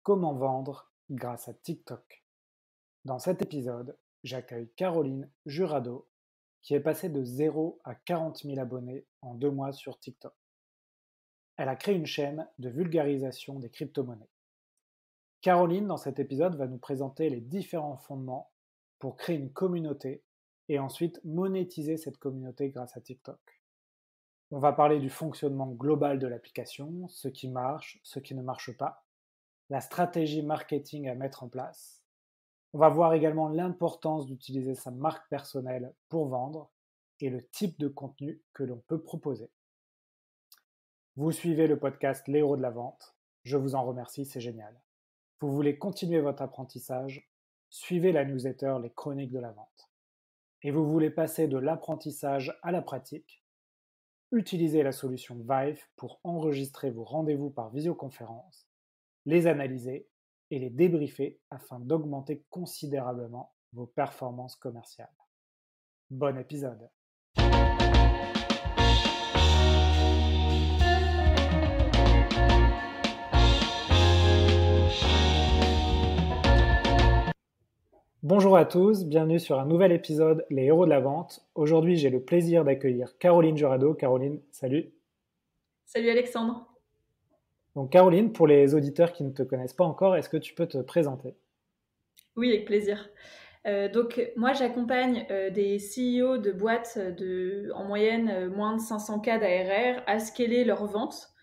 Comment vendre grâce à TikTok. Dans cet épisode, j'accueille Caroline Jurado, qui est passée de 0 à 40 000 abonnés en 2 mois sur TikTok. Elle a créé une chaîne de vulgarisation des crypto-monnaies. Caroline, dans cet épisode, va nous présenter les différents fondements pour créer une communauté et ensuite monétiser cette communauté grâce à TikTok. On va parler du fonctionnement global de l'application, ce qui marche, ce qui ne marche pas, la stratégie marketing à mettre en place. On va voir également l'importance d'utiliser sa marque personnelle pour vendre et le type de contenu que l'on peut proposer. Vous suivez le podcast Les Héros de la Vente. Je vous en remercie, c'est génial. Vous voulez continuer votre apprentissage? Suivez la newsletter Les Chroniques de la Vente. Et vous voulez passer de l'apprentissage à la pratique? Utilisez la solution Vive pour enregistrer vos rendez-vous par visioconférence, les analyser et les débriefer afin d'augmenter considérablement vos performances commerciales. Bon épisode. Bonjour à tous, bienvenue sur un nouvel épisode Les Héros de la Vente. Aujourd'hui, j'ai le plaisir d'accueillir Caroline Jurado. Caroline, salut. Salut Alexandre. Donc Caroline, pour les auditeurs qui ne te connaissent pas encore, est-ce que tu peux te présenter? Oui, avec plaisir. Donc moi j'accompagne des CEO de boîtes en moyenne moins de 500K d'ARR à scaler leurs ventes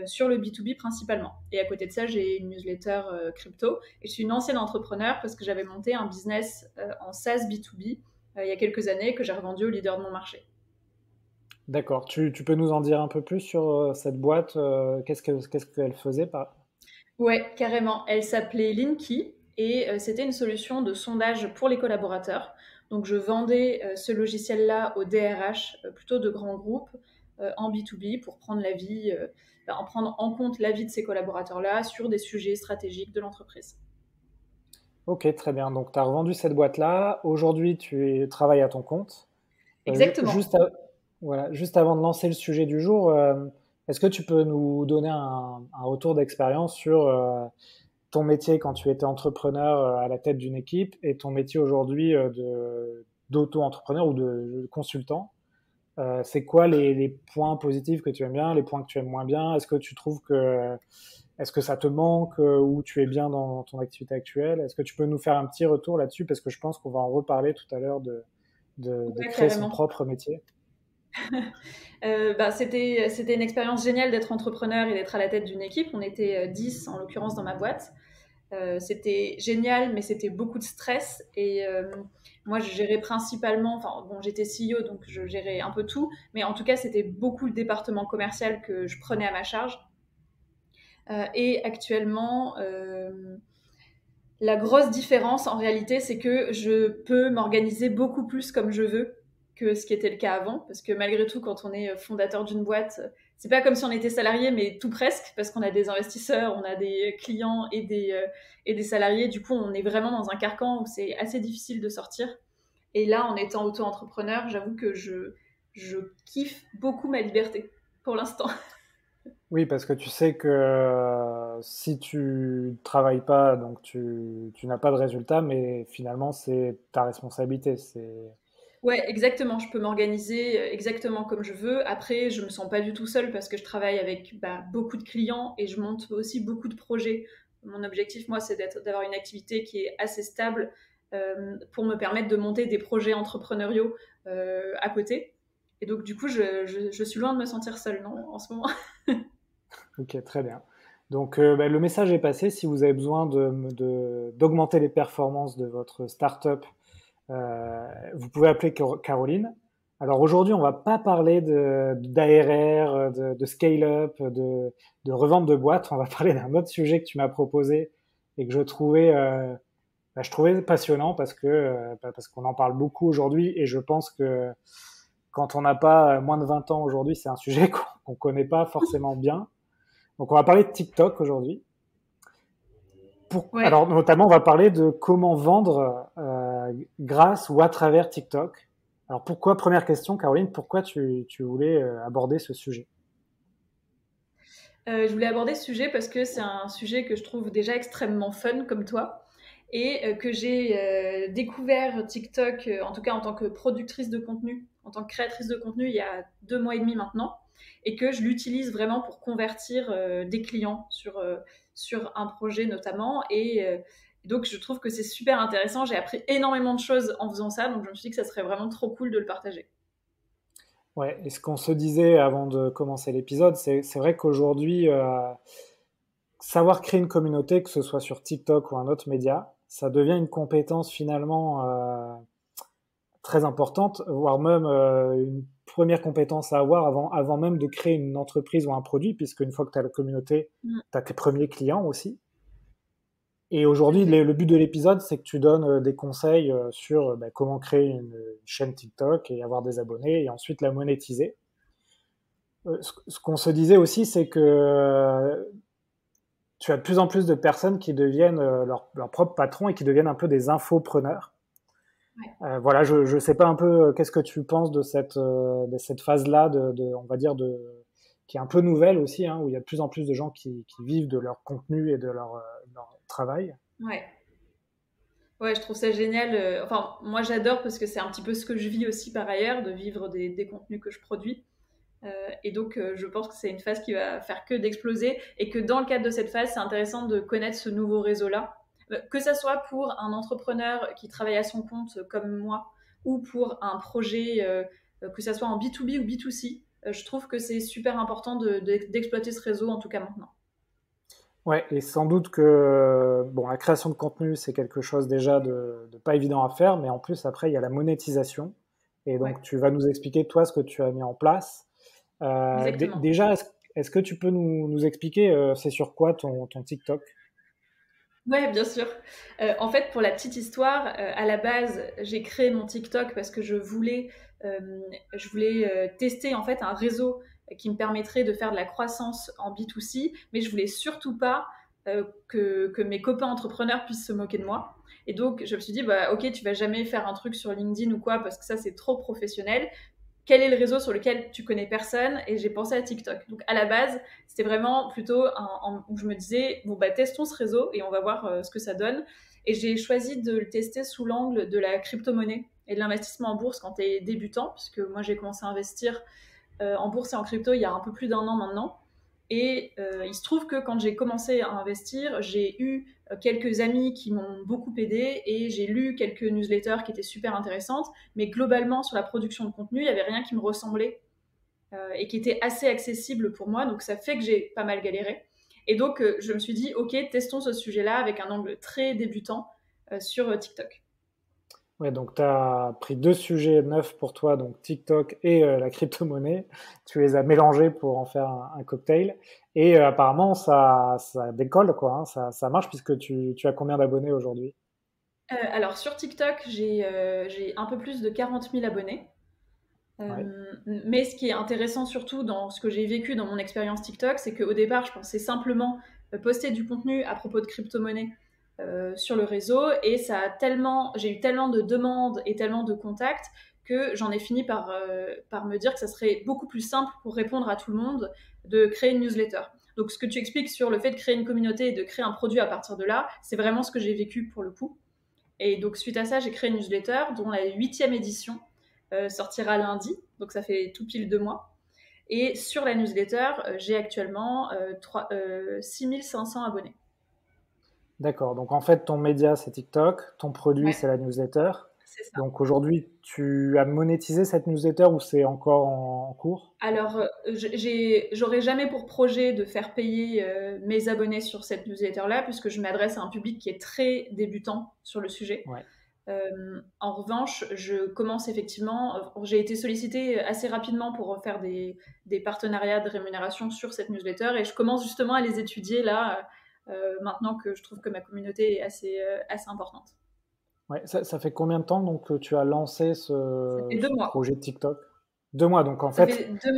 sur le B2B principalement. Et à côté de ça, j'ai une newsletter crypto et je suis une ancienne entrepreneur parce que j'avais monté un business en SaaS B2B il y a quelques années que j'ai revendu au leader de mon marché. D'accord, tu peux nous en dire un peu plus sur cette boîte, qu'est-ce qu'elle faisait par... Ouais, carrément. Elle s'appelait Linky et c'était une solution de sondage pour les collaborateurs. Donc, je vendais ce logiciel-là aux DRH, plutôt de grands groupes, en B2B pour prendre en prendre en compte l'avis de ces collaborateurs-là sur des sujets stratégiques de l'entreprise. Ok, très bien. Donc, tu as revendu cette boîte-là. Aujourd'hui, tu travailles à ton compte. Exactement. Voilà, juste avant de lancer le sujet du jour, est-ce que tu peux nous donner un retour d'expérience sur ton métier quand tu étais entrepreneur à la tête d'une équipe et ton métier aujourd'hui d'auto-entrepreneur ou de consultant? C'est quoi les points positifs que tu aimes bien, les points que tu aimes moins bien? Est-ce que tu trouves est-ce que ça te manque ou tu es bien dans ton activité actuelle? Est-ce que tu peux nous faire un petit retour là-dessus? Parce que je pense qu'on va en reparler tout à l'heure de Ouais, créer son carrément. propre métier. C'était une expérience géniale d'être entrepreneur et d'être à la tête d'une équipe. On était 10 en l'occurrence dans ma boîte. C'était génial, mais c'était beaucoup de stress. Et moi, je gérais principalement, enfin, bon, j'étais CEO, donc je gérais un peu tout, mais en tout cas, c'était beaucoup le département commercial que je prenais à ma charge. Et actuellement, la grosse différence, en réalité, c'est que je peux m'organiser beaucoup plus comme je veux que ce qui était le cas avant. Parce que malgré tout, quand on est fondateur d'une boîte, c'est pas comme si on était salarié, mais tout presque, parce qu'on a des investisseurs, on a des clients et des salariés. Du coup, on est vraiment dans un carcan où c'est assez difficile de sortir. Et là, en étant auto-entrepreneur, j'avoue que je kiffe beaucoup ma liberté pour l'instant. Oui, parce que tu sais que si tu travailles pas, donc tu n'as pas de résultat, mais finalement, c'est ta responsabilité. Ouais, exactement. Je peux m'organiser exactement comme je veux. Après, je me sens pas du tout seule parce que je travaille avec beaucoup de clients et je monte aussi beaucoup de projets. Mon objectif, moi, c'est d'avoir une activité qui est assez stable pour me permettre de monter des projets entrepreneuriaux à côté. Et donc, du coup, je suis loin de me sentir seule, non, en ce moment. Ok, très bien. Donc, le message est passé. Si vous avez besoin d'augmenter les performances de votre startup, vous pouvez appeler Caroline. Alors aujourd'hui, on va pas parler d'ARR, de scale-up, de revente de boîtes. On va parler d'un autre sujet que tu m'as proposé et que je trouvais passionnant parce qu'on en parle beaucoup aujourd'hui et je pense que quand on n'a pas moins de 20 ans aujourd'hui, c'est un sujet qu'on connaît pas forcément bien. Donc on va parler de TikTok aujourd'hui. Ouais. Alors notamment, on va parler de comment vendre grâce ou à travers TikTok. Alors pourquoi, première question, Caroline, pourquoi tu voulais aborder ce sujet? Je voulais aborder ce sujet parce que c'est un sujet que je trouve déjà extrêmement fun comme toi et que j'ai découvert TikTok, en tout cas en tant que productrice de contenu, en tant que créatrice de contenu il y a 2 mois et demi maintenant et que je l'utilise vraiment pour convertir des clients sur un projet notamment et donc je trouve que c'est super intéressant. J'ai appris énormément de choses en faisant ça, donc je me suis dit que ça serait vraiment trop cool de le partager. Ouais, et ce qu'on se disait avant de commencer l'épisode, c'est vrai qu'aujourd'hui, savoir créer une communauté, que ce soit sur TikTok ou un autre média, ça devient une compétence finalement très importante, voire même une première compétence à avoir avant même de créer une entreprise ou un produit, puisque une fois que tu as la communauté, Mm, tu as tes premiers clients aussi. Et tout à aujourd'hui, fait. le but de l'épisode, c'est que tu donnes des conseils sur comment créer une chaîne TikTok et avoir des abonnés et ensuite la monétiser. Ce qu'on se disait aussi, c'est que tu as de plus en plus de personnes qui deviennent leur propre patron et qui deviennent un peu des infopreneurs. Ouais. Voilà, je ne sais pas un peu qu'est-ce que tu penses de cette phase-là, on va dire, qui est un peu nouvelle aussi, hein, où il y a de plus en plus de gens qui vivent de leur contenu et de leur travail. Ouais. Ouais, je trouve ça génial. Enfin, moi, j'adore parce que c'est un petit peu ce que je vis aussi par ailleurs, de vivre des contenus que je produis. Et donc, je pense que c'est une phase qui va faire que d'exploser et que dans le cadre de cette phase, c'est intéressant de connaître ce nouveau réseau-là. Que ça soit pour un entrepreneur qui travaille à son compte comme moi ou pour un projet, que ça soit en B2B ou B2C, je trouve que c'est super important d'exploiter ce réseau, en tout cas maintenant. Ouais, et sans doute que bon, la création de contenu, c'est quelque chose déjà de pas évident à faire, mais en plus, après, il y a la monétisation. Et Ouais, donc, tu vas nous expliquer, toi, ce que tu as mis en place. exactement. Déjà, est-ce que tu peux nous expliquer, c'est sur quoi ton TikTok? Ouais, bien sûr. En fait, pour la petite histoire, à la base, j'ai créé mon TikTok parce que je voulais tester en fait un réseau qui me permettrait de faire de la croissance en B2C, mais je voulais surtout pas que mes copains entrepreneurs puissent se moquer de moi. Et donc, je me suis dit, bah, ok, tu vas jamais faire un truc sur LinkedIn ou quoi, parce que ça, c'est trop professionnel. Quel est le réseau sur lequel tu connais personne? Et j'ai pensé à TikTok. Donc à la base, c'était vraiment plutôt où je me disais, bon bah testons ce réseau et on va voir ce que ça donne. Et j'ai choisi de le tester sous l'angle de la crypto-monnaie et de l'investissement en bourse quand tu es débutant, puisque moi j'ai commencé à investir en bourse et en crypto il y a un peu plus d'un an maintenant. Et il se trouve que quand j'ai commencé à investir, j'ai eu quelques amis qui m'ont beaucoup aidé et j'ai lu quelques newsletters qui étaient super intéressantes. Mais globalement, sur la production de contenu, il n'y avait rien qui me ressemblait et qui était assez accessible pour moi. Donc ça fait que j'ai pas mal galéré. Et donc je me suis dit, ok, testons ce sujet-là avec un angle très débutant sur TikTok. Ouais, donc tu as pris deux sujets neufs pour toi, donc TikTok et la crypto-monnaie. Tu les as mélangés pour en faire un cocktail. Et apparemment, ça décolle, quoi, hein, ça marche puisque tu as combien d'abonnés aujourd'hui? Alors sur TikTok, j'ai un peu plus de 40 000 abonnés. Ouais, Mais ce qui est intéressant surtout dans ce que j'ai vécu dans mon expérience TikTok, c'est qu'au départ, je pensais simplement poster du contenu à propos de crypto-monnaie sur le réseau et j'ai eu tellement de demandes et tellement de contacts que j'en ai fini par me dire que ça serait beaucoup plus simple pour répondre à tout le monde de créer une newsletter. Donc ce que tu expliques sur le fait de créer une communauté et de créer un produit à partir de là, c'est vraiment ce que j'ai vécu pour le coup. Et donc, suite à ça, j'ai créé une newsletter dont la 8e édition sortira lundi. Donc, ça fait tout pile 2 mois. Et sur la newsletter, j'ai actuellement 6500 abonnés. d'accord. Donc en fait, ton média, c'est TikTok, ton produit, Ouais, c'est la newsletter. c'est ça. Donc aujourd'hui, tu as monétisé cette newsletter ou c'est encore en cours? Alors, j'aurais jamais pour projet de faire payer mes abonnés sur cette newsletter-là, puisque je m'adresse à un public qui est très débutant sur le sujet. Ouais. En revanche, je commence effectivement, j'ai été sollicitée assez rapidement pour faire des partenariats de rémunération sur cette newsletter et je commence justement à les étudier là, maintenant que je trouve que ma communauté est assez importante. Ouais. Ça fait combien de temps donc que tu as lancé Ça fait deux ce mois. projet TikTok? 2 mois. Donc en Ça fait, fait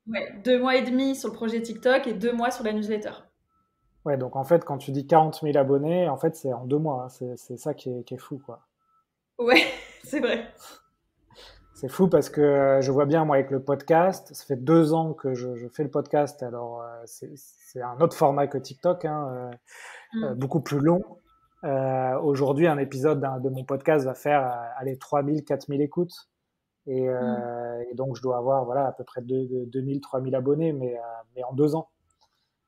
ouais, 2 mois et demi sur le projet TikTok et 2 mois sur la newsletter. ouais, donc en fait, quand tu dis 40 000 abonnés, en fait, c'est en 2 mois, hein. C'est ça qui est fou, quoi. Ouais, c'est vrai. C'est fou parce que je vois bien, moi, avec le podcast, ça fait 2 ans que je fais le podcast. Alors, c'est un autre format que TikTok, hein, Mm. beaucoup plus long. Aujourd'hui, un épisode de mon podcast va faire, allez, 3000, 4000 écoutes. Mm. Et donc, je dois avoir, voilà, à peu près 2000, 3000 abonnés, mais en 2 ans.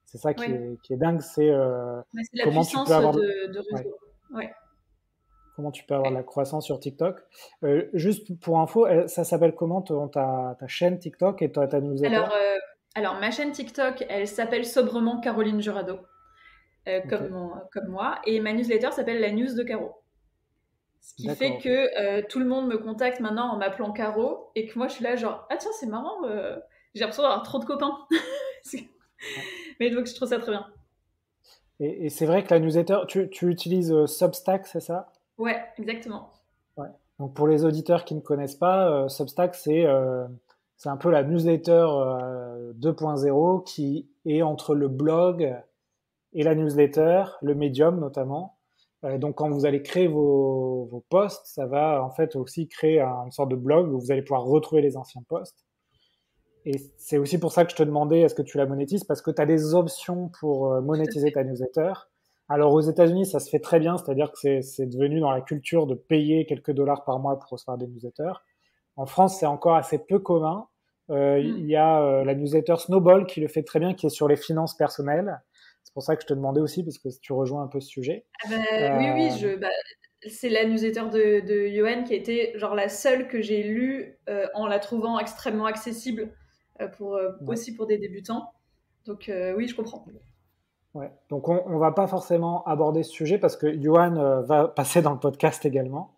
C'est ça Ouais. qui est dingue, c'est Mais c'est la comment tu peux puissance avoir, de ouais, réseau. Ouais. comment tu peux avoir de la Ouais. croissance sur TikTok. Juste pour info, ça s'appelle comment ta chaîne TikTok et ta newsletter? Alors, alors, ma chaîne TikTok, elle s'appelle sobrement Caroline Jurado, Ok, comme moi, et ma newsletter s'appelle La News de Caro. Ce qui fait d'accord, ok. que tout le monde me contacte maintenant en m'appelant Caro, et que moi je suis là genre, ah tiens, c'est marrant, j'ai l'impression d'avoir trop de copains. Ouais. Mais donc je trouve ça très bien. Et c'est vrai que la newsletter, tu utilises Substack, c'est ça? Ouais, exactement. Ouais. Donc pour les auditeurs qui ne connaissent pas, Substack, c'est un peu la newsletter 2.0 qui est entre le blog et la newsletter, le médium notamment. Donc quand vous allez créer vos posts, ça va en fait aussi créer une sorte de blog où vous allez pouvoir retrouver les anciens posts. Et c'est aussi pour ça que je te demandais est-ce que tu la monétises, parce que tu as des options pour Tout à monétiser fait. ta newsletter. Alors aux États-Unis, ça se fait très bien, c'est-à-dire que c'est devenu dans la culture de payer quelques dollars par mois pour recevoir des newsletters. En France, c'est encore assez peu commun. Il Mm. y a la newsletter Snowball qui le fait très bien, qui est sur les finances personnelles. C'est pour ça que je te demandais aussi, parce que tu rejoins un peu ce sujet. Ah bah, oui, oui, Euh, c'est la newsletter de Johan qui a été genre la seule que j'ai lue en la trouvant extrêmement accessible ouais, aussi pour des débutants. Donc oui, je comprends. ouais. Donc on va pas forcément aborder ce sujet parce que Johan va passer dans le podcast également.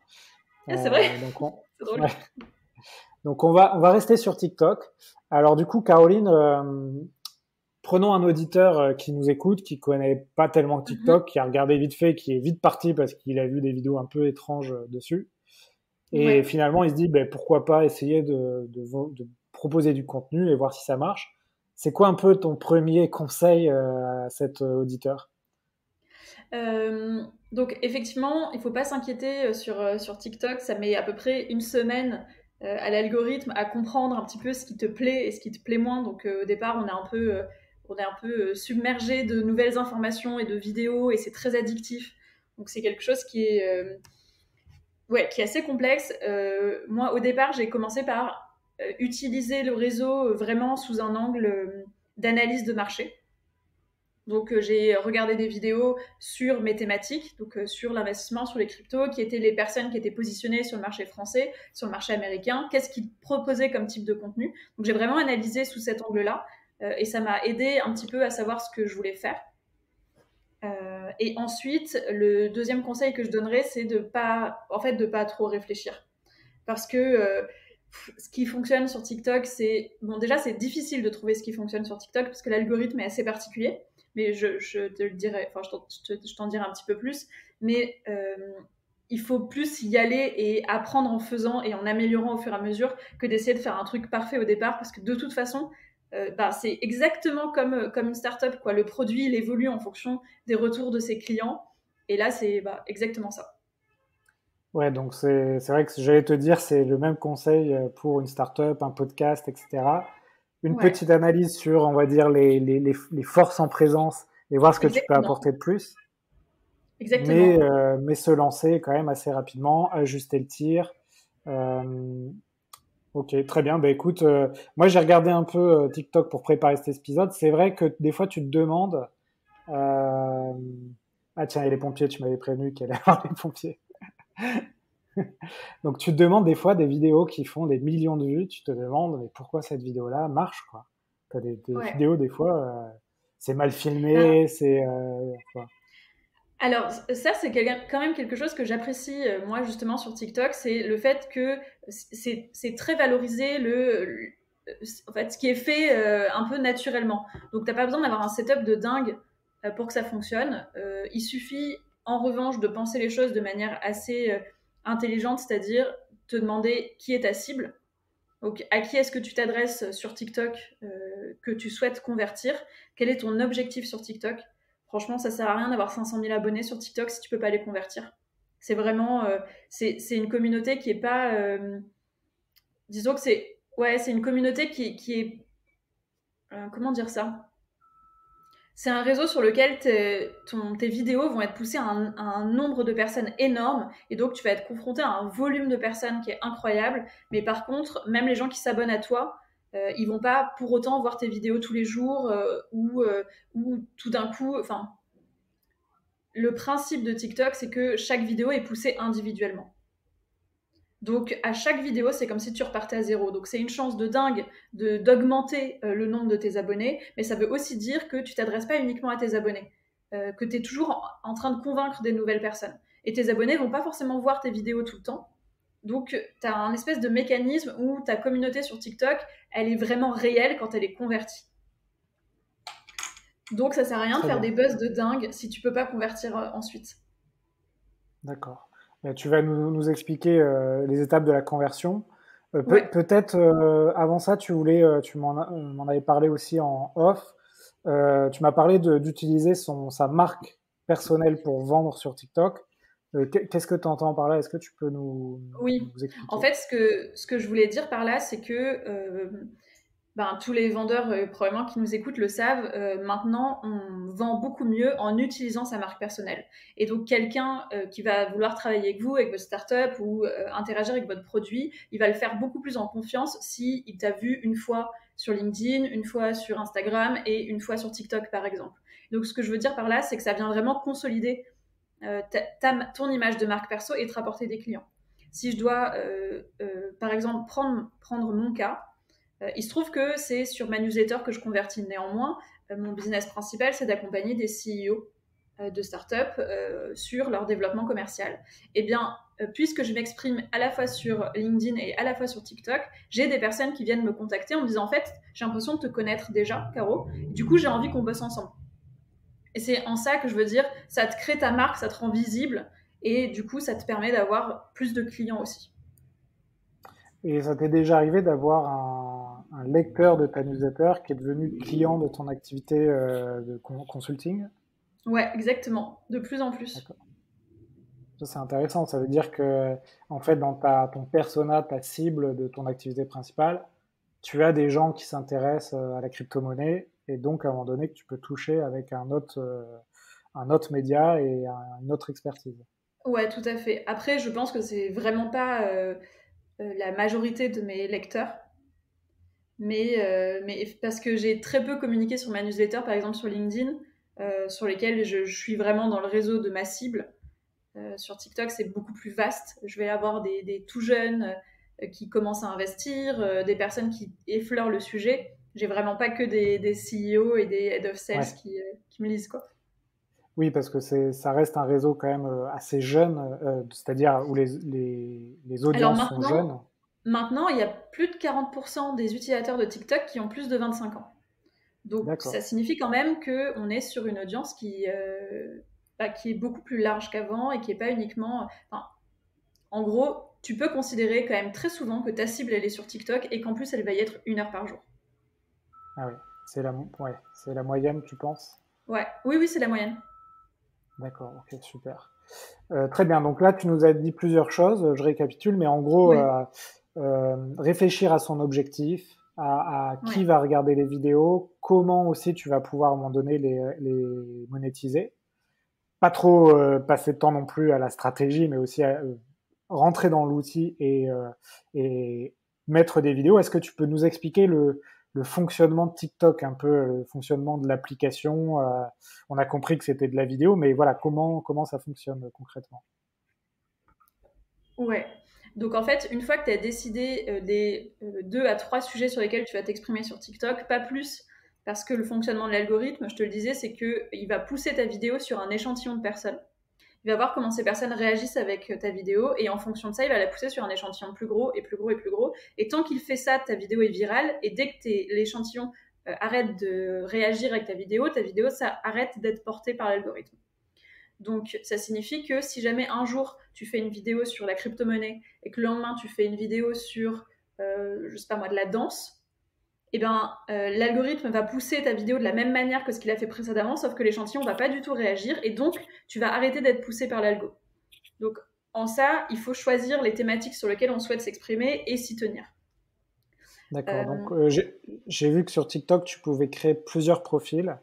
Ah, c'est vrai, Donc c'est drôle. ouais. Donc on va rester sur TikTok. Alors du coup, Caroline, prenons un auditeur qui nous écoute, qui connaît pas tellement Mhm. TikTok, qui a regardé vite fait, qui est vite parti parce qu'il a vu des vidéos un peu étranges dessus. Et Ouais. finalement, il se dit, ben, pourquoi pas essayer de proposer du contenu et voir si ça marche. C'est quoi un peu ton premier conseil à cet auditeur? Donc effectivement, il faut pas s'inquiéter sur TikTok. Ça met à peu près une semaine à l'algorithme à comprendre un petit peu ce qui te plaît et ce qui te plaît moins. Donc au départ, on est un peu submergé de nouvelles informations et de vidéos et c'est très addictif. Donc c'est quelque chose qui est assez complexe. Moi, au départ, j'ai commencé par utiliser le réseau vraiment sous un angle d'analyse de marché. Donc j'ai regardé des vidéos sur mes thématiques, donc sur l'investissement, sur les cryptos, qui étaient les personnes qui étaient positionnées sur le marché français, sur le marché américain, qu'est-ce qu'ils proposaient comme type de contenu. Donc j'ai vraiment analysé sous cet angle-là et ça m'a aidé un petit peu à savoir ce que je voulais faire. Et ensuite, le deuxième conseil que je donnerais, c'est de pas trop réfléchir, parce que ce qui fonctionne sur TikTok, déjà c'est difficile de trouver ce qui fonctionne sur TikTok parce que l'algorithme est assez particulier. Mais je te le dirai, enfin je t'en dirai un petit peu plus. Mais il faut plus y aller et apprendre en faisant et en améliorant au fur et à mesure que d'essayer de faire un truc parfait au départ, parce que de toute façon, c'est exactement comme une startup, quoi. Le produit, il évolue en fonction des retours de ses clients. Et là, c'est exactement ça. Ouais, donc c'est vrai que j'allais te dire, c'est le même conseil pour une startup, un podcast, etc. Une Ouais, petite analyse sur, on va dire, les forces en présence et voir ce que tu peux exactement. apporter de plus, Exactement. mais se lancer quand même assez rapidement, ajuster le tir. Euh, ok, très bien. Bah écoute, moi j'ai regardé un peu TikTok pour préparer cet épisode. C'est vrai que des fois tu te demandes. euh, Ah tiens, il y a les pompiers, tu m'avais prévenu qu'il allait y avoir les pompiers. Donc tu te demandes des fois des vidéos qui font des millions de vues, tu te demandes mais pourquoi cette vidéo-là marche quoi. T'as des Ouais. vidéos des fois, c'est mal Ben, filmé, c'est quoi. alors, ça, c'est quand même quelque chose que j'apprécie, moi, justement, sur TikTok, c'est le fait que c'est très valorisé en fait, ce qui est fait un peu naturellement. Donc, t'as pas besoin d'avoir un setup de dingue pour que ça fonctionne. Il suffit, en revanche, de penser les choses de manière assez intelligente, c'est-à-dire te demander qui est ta cible. Donc, à qui est-ce que tu t'adresses sur TikTok que tu souhaites convertir? Quel est ton objectif sur TikTok? Franchement, ça sert à rien d'avoir 500 000 abonnés sur TikTok si tu peux pas les convertir. C'est vraiment, c'est une communauté qui est pas, disons que c'est une communauté qui est, comment dire ça? C'est un réseau sur lequel tes vidéos vont être poussées à un nombre de personnes énorme, et donc tu vas être confronté à un volume de personnes qui est incroyable. Mais par contre, même les gens qui s'abonnent à toi, ils vont pas pour autant voir tes vidéos tous les jours, ou tout d'un coup. Enfin, le principe de TikTok, c'est que chaque vidéo est poussée individuellement. Donc à chaque vidéo, c'est comme si tu repartais à zéro. Donc c'est une chance de dingue d'augmenter le nombre de tes abonnés, mais ça veut aussi dire que tu t'adresses pas uniquement à tes abonnés, que tu es toujours en train de convaincre des nouvelles personnes. Et tes abonnés vont pas forcément voir tes vidéos tout le temps. Donc tu as un espèce de mécanisme où ta communauté sur TikTok, elle est vraiment réelle quand elle est convertie. Donc ça sert à rien de Très faire bien, des buzz de dingue si tu peux pas convertir ensuite. d'accord. Tu vas nous expliquer les étapes de la conversion. Ouais. Peut-être avant ça, on m'en avais parlé aussi en off. Tu m'as parlé d'utiliser sa marque personnelle pour vendre sur TikTok. Qu'est-ce que tu entends par là? Est-ce que tu peux Oui, nous en expliquer? fait, ce que je voulais dire par là, c'est que tous les vendeurs probablement qui nous écoutent le savent, maintenant on vend beaucoup mieux en utilisant sa marque personnelle. Et donc quelqu'un qui va vouloir travailler avec vous, avec votre startup ou interagir avec votre produit, il va le faire beaucoup plus en confiance si il t'a vu une fois sur LinkedIn, une fois sur Instagram et une fois sur TikTok par exemple. Donc ce que je veux dire par là, c'est que ça vient vraiment consolider ton image de marque perso et te rapporter des clients. Si je dois, par exemple, prendre mon cas, il se trouve que c'est sur ma newsletter que je convertis. Néanmoins, mon business principal, c'est d'accompagner des CEO de start-up sur leur développement commercial. Eh bien, puisque je m'exprime à la fois sur LinkedIn et à la fois sur TikTok, j'ai des personnes qui viennent me contacter en me disant, en fait, j'ai l'impression de te connaître déjà, Caro. Du coup, j'ai envie qu'on bosse ensemble. Et c'est en ça que je veux dire, ça te crée ta marque, ça te rend visible, et du coup, ça te permet d'avoir plus de clients aussi. Et ça t'est déjà arrivé d'avoir un lecteur de ta newsletter qui est devenu client de ton activité de consulting? Ouais, exactement, de plus en plus. D'accord. Ça, c'est intéressant. Ça veut dire que, en fait, dans ton persona, ta cible de ton activité principale, tu as des gens qui s'intéressent à la crypto-monnaie et donc, à un moment donné, que tu peux toucher avec un autre média et une autre expertise. Ouais, tout à fait. Après, je pense que c'est vraiment pas la majorité de mes lecteurs, mais parce que j'ai très peu communiqué sur ma newsletter, par exemple sur LinkedIn, sur lesquels je suis vraiment dans le réseau de ma cible. Sur TikTok, c'est beaucoup plus vaste. Je vais avoir des tout jeunes qui commencent à investir, des personnes qui effleurent le sujet. J'ai vraiment pas que des CEO et des head of sales Ouais. qui me lisent, quoi. Oui, parce que ça reste un réseau quand même assez jeune, c'est-à-dire où les Alors audiences sont jeunes. maintenant, il y a plus de 40% des utilisateurs de TikTok qui ont plus de 25 ans. Donc ça D'accord. signifie quand même qu'on est sur une audience qui est beaucoup plus large qu'avant et qui n'est pas uniquement... Enfin, en gros, tu peux considérer quand même très souvent que ta cible, elle est sur TikTok et qu'en plus, elle va y être 1 heure par jour. Ah oui, ouais, c'est la moyenne, tu penses? Ouais, oui, oui, c'est la moyenne. D'accord, ok, super. Très bien, donc là, tu nous as dit plusieurs choses, je récapitule, mais en gros, Oui, réfléchir à son objectif, à ouais, qui va regarder les vidéos, comment aussi tu vas pouvoir à un moment donné les monétiser. Pas trop passer de temps non plus à la stratégie, mais aussi à rentrer dans l'outil et mettre des vidéos. Est-ce que tu peux nous expliquer le fonctionnement de TikTok, un peu le fonctionnement de l'application? On a compris que c'était de la vidéo, mais voilà, comment ça fonctionne concrètement? ouais. Donc en fait, une fois que tu as décidé des 2 à 3 sujets sur lesquels tu vas t'exprimer sur TikTok, pas plus, parce que le fonctionnement de l'algorithme, je te le disais, c'est qu'il va pousser ta vidéo sur un échantillon de personnes. Il va voir comment ces personnes réagissent avec ta vidéo et en fonction de ça, il va la pousser sur un échantillon plus gros et plus gros et plus gros. Et tant qu'il fait ça, ta vidéo est virale et dès que l'échantillon arrête de réagir avec ta vidéo, ça arrête d'être portée par l'algorithme. Donc ça signifie que si jamais un jour tu fais une vidéo sur la crypto-monnaie et que le lendemain tu fais une vidéo sur, je sais pas moi, de la danse, eh ben, l'algorithme va pousser ta vidéo de la même manière que ce qu'il a fait précédemment, sauf que l'échantillon va pas du tout réagir et donc tu vas arrêter d'être poussé par l'algo. Donc en ça, il faut choisir les thématiques sur lesquelles on souhaite s'exprimer et s'y tenir. D'accord. Euh, Donc, j'ai vu que sur TikTok, tu pouvais créer plusieurs profils.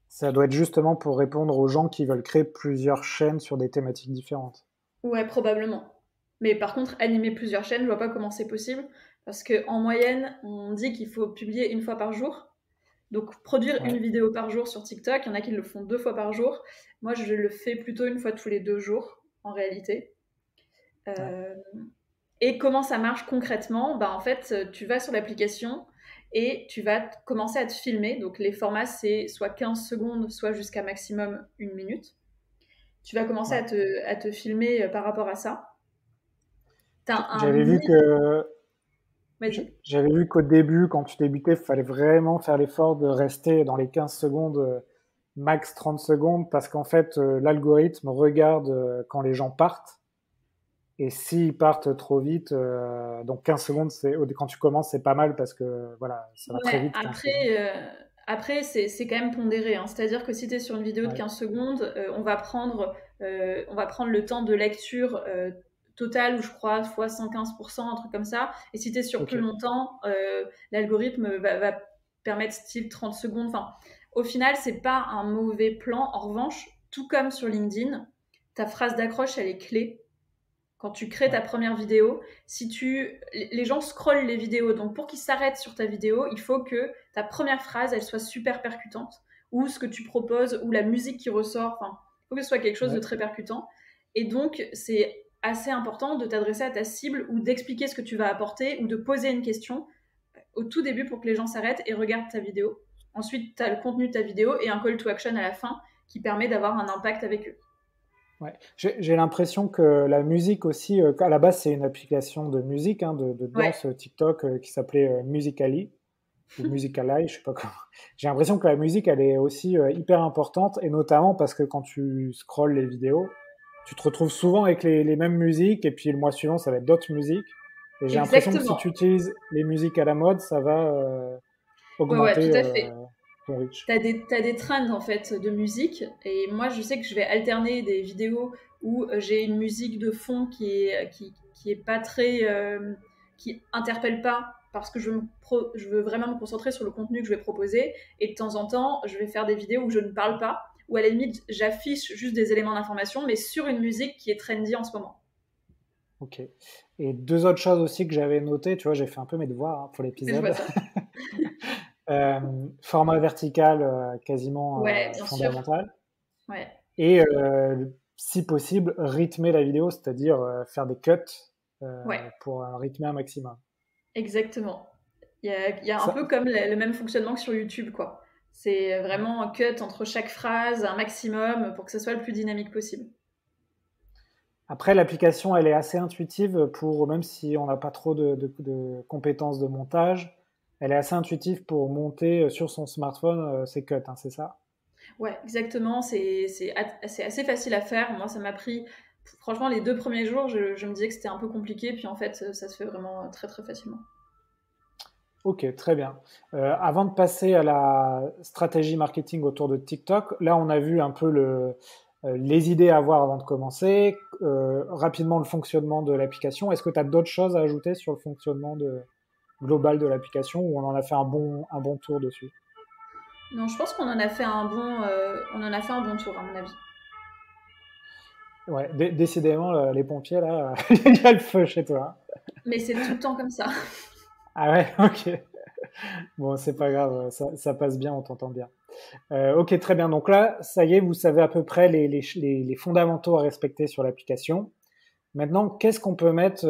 Ça doit être justement pour répondre aux gens qui veulent créer plusieurs chaînes sur des thématiques différentes. ouais, probablement. Mais par contre, animer plusieurs chaînes, je vois pas comment c'est possible. Parce qu'en moyenne, on dit qu'il faut publier une fois par jour. Donc, produire une Ouais, vidéo par jour sur TikTok, il y en a qui le font 2 fois par jour. Moi, je le fais plutôt une fois tous les 2 jours, en réalité. ouais. Euh, et comment ça marche concrètement? Bah, en fait, tu vas sur l'application et tu vas commencer à te filmer. Donc, les formats, c'est soit 15 secondes, soit jusqu'à maximum 1 minute. Tu vas commencer Ouais. à te filmer par rapport à ça. Tu as un J'avais vu mini... que Vas-y. j'avais vu qu'au début, quand tu débutais, il fallait vraiment faire l'effort de rester dans les 15 secondes, max 30 secondes, parce qu'en fait, l'algorithme regarde quand les gens partent. Et s'ils partent trop vite, donc 15 secondes, quand tu commences, c'est pas mal parce que voilà, ça va très Ouais, vite 15 secondes. après c'est quand même pondéré, hein. C'est-à-dire que si tu es sur une vidéo de Ouais, 15 secondes, on va prendre le temps de lecture total, ou je crois, fois 115%, un truc comme ça. Et si tu es sur ok, plus longtemps, l'algorithme va permettre style 30 secondes. Enfin, au final, c'est pas un mauvais plan. En revanche, tout comme sur LinkedIn, ta phrase d'accroche, elle est clé. Quand tu crées ta ouais, première vidéo, les gens scrollent les vidéos, donc pour qu'ils s'arrêtent sur ta vidéo, il faut que ta première phrase, elle soit super percutante, ou ce que tu proposes, ou la musique qui ressort, enfin, il faut que ce soit quelque chose de ouais. très percutant. Et donc, c'est assez important de t'adresser à ta cible, ou d'expliquer ce que tu vas apporter, ou de poser une question au tout début pour que les gens s'arrêtent et regardent ta vidéo. Ensuite, tu as le contenu de ta vidéo et un call to action à la fin qui permet d'avoir un impact avec eux. Ouais. J'ai l'impression que la musique aussi, à la base, c'est une application de musique, hein, de Ouais, danse TikTok qui s'appelait Musical.ly ou Musical.ly, je sais pas comment. J'ai l'impression que la musique, elle est aussi hyper importante, et notamment parce que quand tu scrolles les vidéos, tu te retrouves souvent avec les mêmes musiques, et puis le mois suivant, ça va être d'autres musiques. Et j'ai l'impression que si exactement. tu utilises les musiques à la mode, ça va Ouais, augmenter tout à fait. ton reach. T'as des trends en fait de musique, et moi je sais que je vais alterner des vidéos où j'ai une musique de fond qui est pas très qui interpelle pas, parce que je veux vraiment me concentrer sur le contenu que je vais proposer, et de temps en temps je vais faire des vidéos où je ne parle pas, ou à la limite j'affiche juste des éléments d'information mais sur une musique qui est trendy en ce moment. Ok. Et deux autres choses aussi que j'avais notées, tu vois, j'ai fait un peu mes devoirs hein, pour Je vois l'épisode. ça. Format vertical quasiment Ouais, bien sûr. fondamental. Ouais. Et si possible, rythmer la vidéo, c'est-à-dire faire des cuts Ouais. pour rythmer un maximum. Exactement. Il y a un Ça, peu comme le même fonctionnement que sur YouTube, quoi. C'est ouais. vraiment un cut entre chaque phrase, un maximum, pour que ce soit le plus dynamique possible. Après, l'application, elle est assez intuitive pour, même si on n'a pas trop de compétences de montage, elle est assez intuitive pour monter sur son smartphone ses cuts, hein, c'est ça? Ouais, exactement. C'est assez facile à faire. Moi, ça m'a pris, franchement, les 2 premiers jours, je me disais que c'était un peu compliqué, puis en fait, ça se fait vraiment très, très facilement. Ok, très bien. Avant de passer à la stratégie marketing autour de TikTok, là on a vu un peu les idées à avoir avant de commencer, rapidement le fonctionnement de l'application. Est-ce que tu as d'autres choses à ajouter sur le fonctionnement global de l'application, ou on en a fait un bon tour dessus? Non, je pense qu'on en a fait on en a fait un bon tour, à mon avis. Ouais, décidément, les pompiers, là, il y a le feu chez toi. Mais c'est tout le temps comme ça. Ah ouais, ok. Bon, c'est pas grave, ça passe bien, on t'entend bien. Ok, très bien. Donc là, ça y est, vous savez à peu près les fondamentaux à respecter sur l'application. Maintenant, qu'est-ce qu'on peut mettre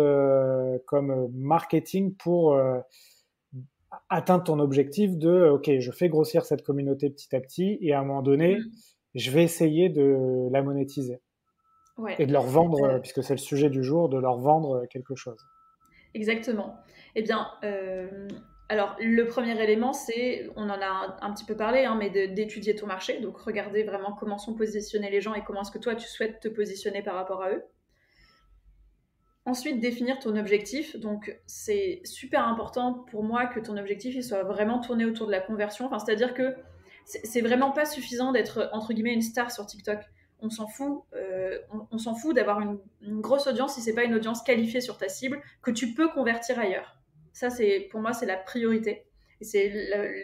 comme marketing pour atteindre ton objectif de, ok, je fais grossir cette communauté petit à petit, et à un moment donné, Mm. je vais essayer de la monétiser Ouais. et de leur vendre, Euh, puisque c'est le sujet du jour, de leur vendre quelque chose. Exactement. Eh bien, alors le premier élément, c'est, on en a un petit peu parlé, hein, mais d'étudier ton marché. Donc, regarder vraiment comment sont positionnés les gens et comment est-ce que toi, tu souhaites te positionner par rapport à eux. Ensuite, définir ton objectif. Donc, c'est super important pour moi que ton objectif il soit vraiment tourné autour de la conversion. Enfin, c'est-à-dire que c'est vraiment pas suffisant d'être, entre guillemets, une star sur TikTok. On s'en fout, on s'en fout d'avoir une grosse audience si c'est pas une audience qualifiée sur ta cible que tu peux convertir ailleurs. Ça, pour moi, c'est la priorité. Et c'est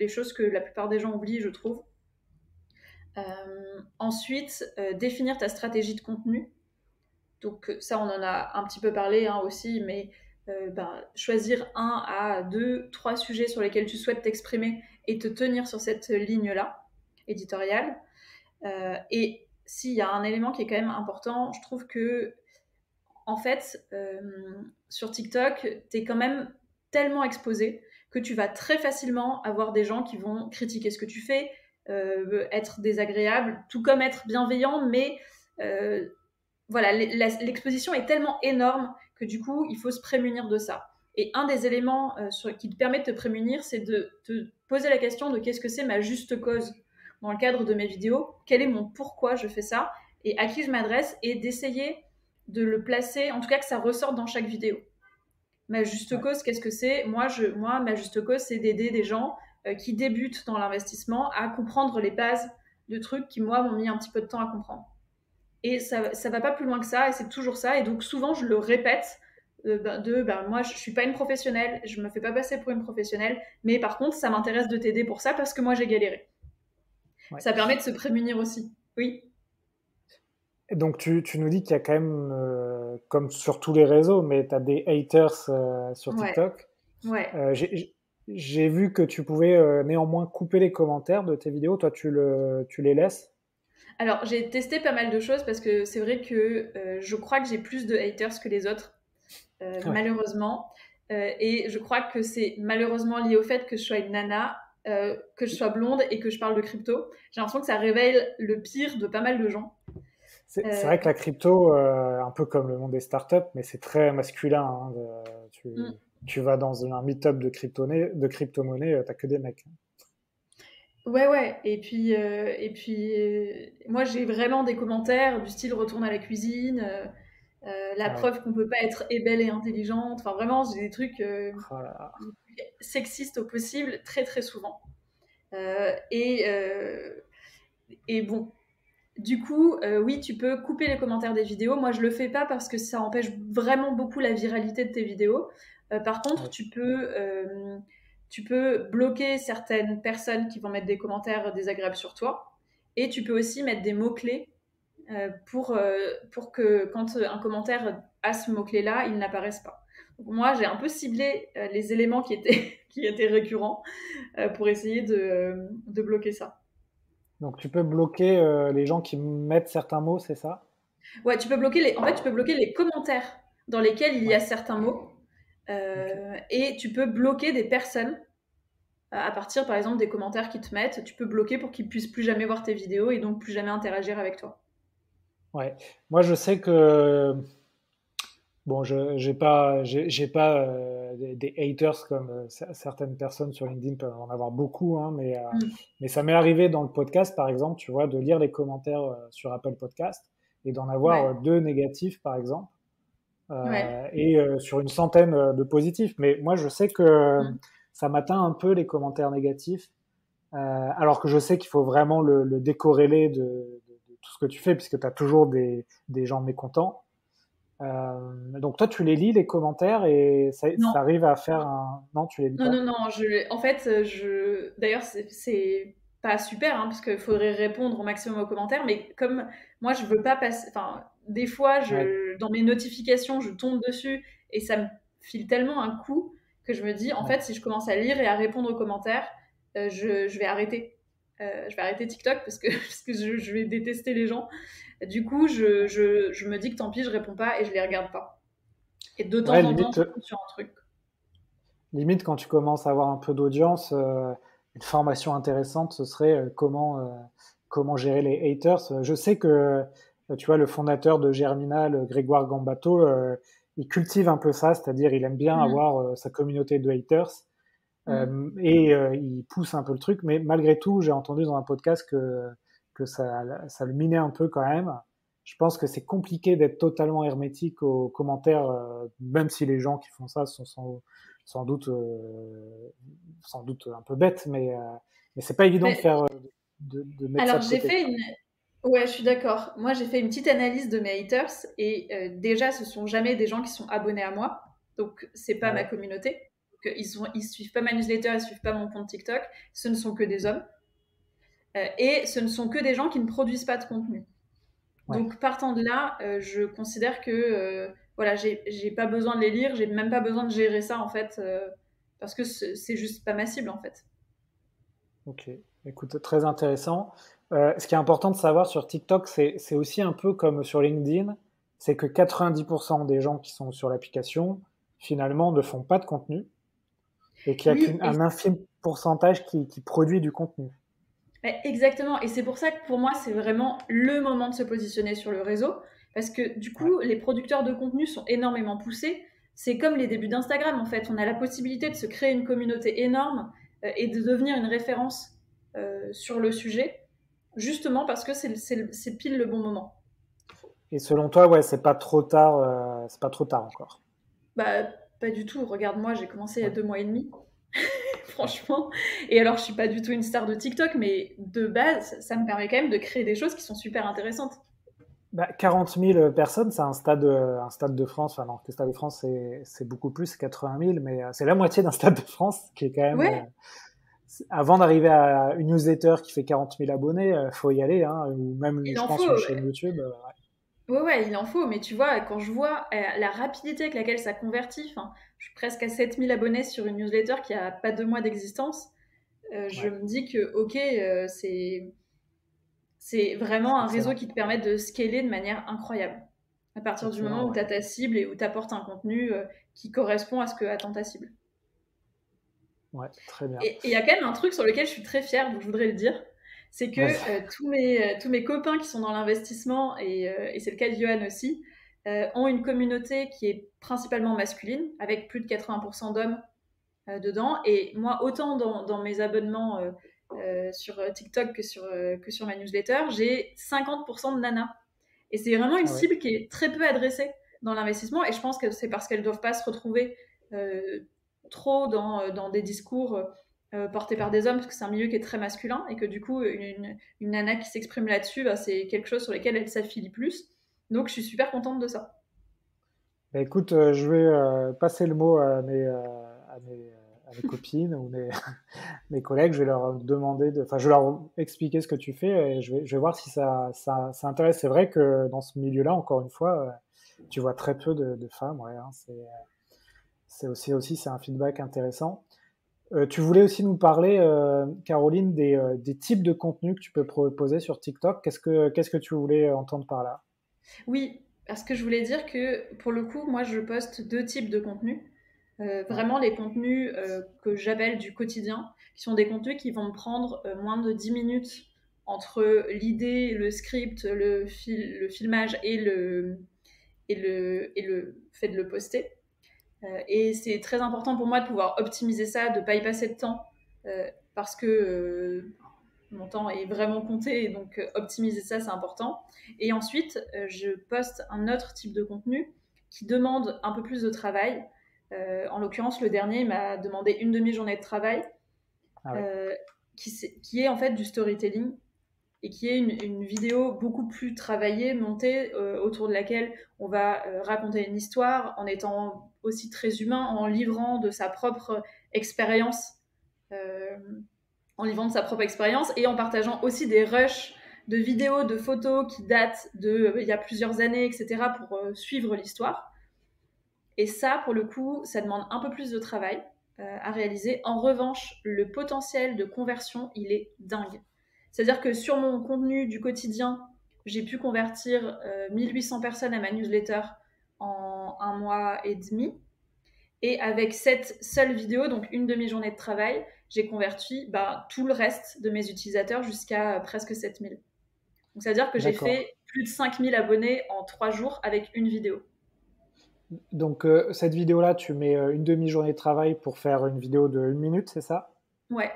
les choses que la plupart des gens oublient, je trouve. Ensuite, définir ta stratégie de contenu. Donc ça, on en a un petit peu parlé aussi, mais choisir 1 à 2, 3 sujets sur lesquels tu souhaites t'exprimer et te tenir sur cette ligne-là, éditoriale. Et s'il y a un élément qui est quand même important, je trouve que, en fait, sur TikTok, t'es quand même tellement exposé que tu vas très facilement avoir des gens qui vont critiquer ce que tu fais, être désagréables, tout comme être bienveillant, mais voilà, l'exposition est tellement énorme que du coup, il faut se prémunir de ça. Et un des éléments qui te permet de te prémunir, c'est de te poser la question de qu'est-ce que c'est ma juste cause dans le cadre de mes vidéos, quel est mon pourquoi je fais ça, et à qui je m'adresse, et d'essayer de le placer, en tout cas que ça ressorte dans chaque vidéo. Ma juste cause, qu'est-ce que c'est ? Moi, ma juste cause, c'est d'aider des gens qui débutent dans l'investissement à comprendre les bases de trucs qui, moi, m'ont mis un petit peu de temps à comprendre. Et ça va pas plus loin que ça, et c'est toujours ça. Et donc souvent, je le répète, moi, je suis pas une professionnelle, je me fais pas passer pour une professionnelle, mais par contre, ça m'intéresse de t'aider pour ça parce que moi, j'ai galéré. Ouais. Ça permet de se prémunir aussi. Oui. Et donc, tu nous dis qu'il y a quand même, comme sur tous les réseaux, mais tu as des haters sur TikTok. Ouais. J'ai vu que tu pouvais néanmoins couper les commentaires de tes vidéos. Toi, tu les laisses ? Alors, j'ai testé pas mal de choses parce que c'est vrai que je crois que j'ai plus de haters que les autres, malheureusement. Et je crois que c'est malheureusement lié au fait que je sois une nana, que je sois blonde et que je parle de crypto. J'ai l'impression que ça révèle le pire de pas mal de gens. C'est vrai que la crypto, un peu comme le monde des startups, mais c'est très masculin. Tu vas dans un meet-up de crypto-monnaie, t'as que des mecs. Ouais. Et puis, moi, j'ai vraiment des commentaires du style retourne à la cuisine, la preuve qu'on peut pas être belle et intelligente. Enfin, vraiment, j'ai des trucs sexistes au possible, très très souvent. Et bon, du coup, oui, tu peux couper les commentaires des vidéos. Moi, je le fais pas parce que ça empêche vraiment beaucoup la viralité de tes vidéos. Par contre, tu peux bloquer certaines personnes qui vont mettre des commentaires désagréables sur toi. Et tu peux aussi mettre des mots-clés pour que quand un commentaire a ce mot-clé-là, il n'apparaisse pas. Donc, moi, j'ai un peu ciblé les éléments qui étaient récurrents pour essayer de bloquer ça. Donc tu peux bloquer les gens qui mettent certains mots, c'est ça ? Ouais, tu peux bloquer les commentaires dans lesquels il y a certains mots. Et tu peux bloquer des personnes à partir, par exemple, des commentaires qu'ils te mettent. Tu peux bloquer pour qu'ils puissent plus jamais voir tes vidéos et donc plus jamais interagir avec toi. Ouais. Moi, je sais que bon, j'ai pas des haters comme certaines personnes sur LinkedIn peuvent en avoir beaucoup, hein, mais ça m'est arrivé dans le podcast, par exemple, tu vois, de lire les commentaires sur Apple Podcast et d'en avoir 2 négatifs, par exemple, et sur une centaine de positifs. Mais moi, je sais que ça m'atteint un peu les commentaires négatifs, alors que je sais qu'il faut vraiment le décorréler de tout ce que tu fais, puisque tu as toujours des gens mécontents. Donc toi, tu les lis, les commentaires, et ça arrive à faire un... Non, tu les lis pas ? Non. En fait, d'ailleurs, c'est pas super, parce qu'il faudrait répondre au maximum aux commentaires, mais comme moi, je veux pas passer... Enfin, des fois, dans mes notifications, je tombe dessus, et ça me file tellement un coup que je me dis, en fait, si je commence à lire et à répondre aux commentaires, je vais arrêter. Je vais arrêter TikTok parce que je vais détester les gens. Du coup, je me dis que tant pis, je réponds pas et je les regarde pas. Et de temps en temps, je tombe sur un truc. Limite, quand tu commences à avoir un peu d'audience, une formation intéressante, ce serait comment gérer les haters. Je sais que, tu vois, le fondateur de Germinal, Grégoire Gambato, il cultive un peu ça, c'est-à-dire il aime bien avoir sa communauté de haters. Et il pousse un peu le truc, mais malgré tout, j'ai entendu dans un podcast que ça le minait un peu quand même. Je pense que c'est compliqué d'être totalement hermétique aux commentaires, même si les gens qui font ça sont sans doute un peu bêtes, mais c'est pas évident de faire de mettre ça de côté. Ouais, je suis d'accord. Moi, j'ai fait une petite analyse de mes haters et déjà, ce sont jamais des gens qui sont abonnés à moi, donc c'est pas ma communauté. ils suivent pas ma newsletter, ils suivent pas mon compte TikTok, ce ne sont que des hommes. Et ce ne sont que des gens qui ne produisent pas de contenu. Ouais. Donc, partant de là, je considère que voilà, j'ai pas besoin de les lire, j'ai même pas besoin de gérer ça, en fait, parce que c'est juste pas ma cible, en fait. Ok, écoute, très intéressant. Ce qui est important de savoir sur TikTok, c'est aussi un peu comme sur LinkedIn, c'est que 90% des gens qui sont sur l'application, finalement, ne font pas de contenu et qu'il n'y a Oui, qu'un infime pourcentage qui produit du contenu. exactement. Et c'est pour ça que pour moi, c'est vraiment le moment de se positionner sur le réseau, parce que du Ouais, coup, les producteurs de contenu sont énormément poussés. C'est comme les débuts d'Instagram, en fait. On a la possibilité de se créer une communauté énorme et de devenir une référence sur le sujet, justement parce que c'est pile le bon moment. et selon toi, ouais, c'est pas trop tard encore. Bah, pas du tout. Regarde-moi, j'ai commencé il y a Ouais, 2 mois et demi, ouais. franchement. Et alors, je suis pas du tout une star de TikTok, mais de base, ça me permet quand même de créer des choses qui sont super intéressantes. Bah, 40 000 personnes, c'est un stade de France. Enfin, non, le stade de France, c'est beaucoup plus, c'est 80 000, mais c'est la moitié d'un stade de France, qui est quand même. Ouais, Avant d'arriver à une newsletter qui fait 40 000 abonnés, faut y aller, hein, ou même, il je en pense, faut. une chaîne YouTube. Ouais. Ouais, ouais, il en faut. Mais tu vois, quand je vois la rapidité avec laquelle ça convertit, enfin, je suis presque à 7000 abonnés sur une newsletter qui a pas 2 mois d'existence, je Ouais, me dis que, ok, c'est vraiment c'est un réseau excellent. qui te permet de scaler de manière incroyable. À C'est partir du moment excellent, où ouais. tu as ta cible et où tu apportes un contenu qui correspond à ce que attend ta cible. Ouais, très bien. Et il y a quand même un truc sur lequel je suis très fière, donc je voudrais le dire, c'est que Vas-y. tous mes copains qui sont dans l'investissement, et c'est le cas de Johan aussi, ont une communauté qui est principalement masculine, avec plus de 80% d'hommes dedans. Et moi, autant dans mes abonnements sur TikTok que sur ma newsletter, j'ai 50% de nanas. Et c'est vraiment une Ah ouais. cible qui est très peu adressée dans l'investissement. Et je pense que c'est parce qu'elles ne doivent pas se retrouver euh, trop dans des discours portés par des hommes, parce que c'est un milieu qui est très masculin. Et que du coup, une nana qui s'exprime là-dessus, bah, c'est quelque chose sur lequel elle s'affilie plus. Donc je suis super contente de ça. Bah, écoute, je vais passer le mot à mes copines ou mes collègues. Je vais leur demander enfin, je vais leur expliquer ce que tu fais et je vais voir si ça intéresse. C'est vrai que dans ce milieu-là, encore une fois, tu vois très peu de femmes. Ouais, hein, c'est aussi c'est un feedback intéressant. Tu voulais aussi nous parler, Caroline, des types de contenus que tu peux proposer sur TikTok. Qu'est-ce que tu voulais entendre par là? Oui, parce que je voulais dire que pour le coup, moi, je poste 2 types de contenus. Ouais, Vraiment les contenus que j'appelle du quotidien, qui sont des contenus qui vont me prendre moins de 10 minutes entre l'idée, le script, le filmage et le fait de le poster. Et c'est très important pour moi de pouvoir optimiser ça, de ne pas y passer de temps, parce que mon temps est vraiment compté, et donc optimiser ça, c'est important. Et ensuite, je poste un autre type de contenu qui demande un peu plus de travail. En l'occurrence, le dernier m'a demandé une demi-journée de travail, ah ouais, euh, qui est en fait du storytelling, et qui est une vidéo beaucoup plus travaillée, montée, autour de laquelle on va raconter une histoire en étant aussi très humain, en livrant de sa propre expérience, euh, et en partageant aussi des rushs de vidéos, de photos qui datent de il y a plusieurs années, etc., pour suivre l'histoire. Et ça, pour le coup, ça demande un peu plus de travail à réaliser. En revanche, le potentiel de conversion, il est dingue. C'est-à-dire que sur mon contenu du quotidien, j'ai pu convertir 1800 personnes à ma newsletter en 1 mois et demi. Et avec cette seule vidéo, donc une demi-journée de travail, j'ai converti tout le reste de mes utilisateurs jusqu'à presque 7000. Donc ça veut dire que j'ai d'accord. fait plus de 5000 abonnés en 3 jours avec une vidéo. Donc, cette vidéo-là, tu mets une demi-journée de travail pour faire une vidéo de 1 minute, c'est ça? Ouais.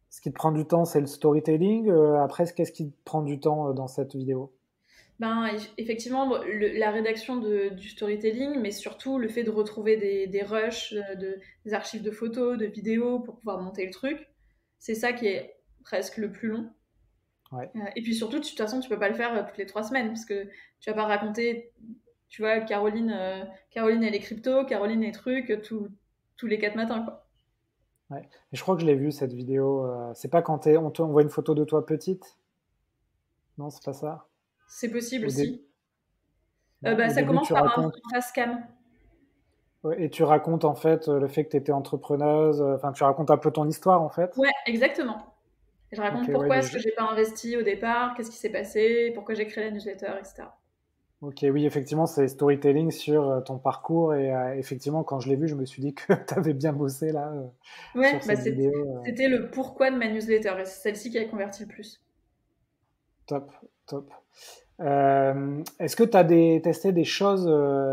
Ce qui te prend du temps, c'est le storytelling. Après, qu'est-ce qui te prend du temps dans cette vidéo? Effectivement, la rédaction du storytelling, mais surtout le fait de retrouver des rushs, des archives de photos, de vidéos pour pouvoir monter le truc, c'est ça qui est presque le plus long. Ouais, Et puis surtout, de toute façon, tu peux pas le faire toutes les 3 semaines, parce que tu vas pas raconter, tu vois, Caroline et les cryptos, Caroline et trucs, tous les 4 matins, quoi. Ouais. Et je crois que je l'ai vu cette vidéo. C'est pas quand on voit une photo de toi petite? Non, c'est pas ça? C'est possible, Au dé- si. non, au Ça début, commence tu par un racontes. face cam. Ouais, et tu racontes en fait le fait que tu étais entrepreneuse. Enfin, tu racontes un peu ton histoire en fait. Ouais, exactement. Je Ok, raconte ouais, pourquoi est-ce que j'ai pas investi au départ, qu'est-ce qui s'est passé, pourquoi j'ai créé la newsletter, etc. ok, oui, effectivement, c'est storytelling sur ton parcours. Et effectivement, quand je l'ai vu, je me suis dit que tu avais bien bossé là Ouais, sur cette vidéo. c'était le pourquoi de ma newsletter et c'est celle-ci qui a converti le plus. Top, top. Est-ce que tu as testé des choses,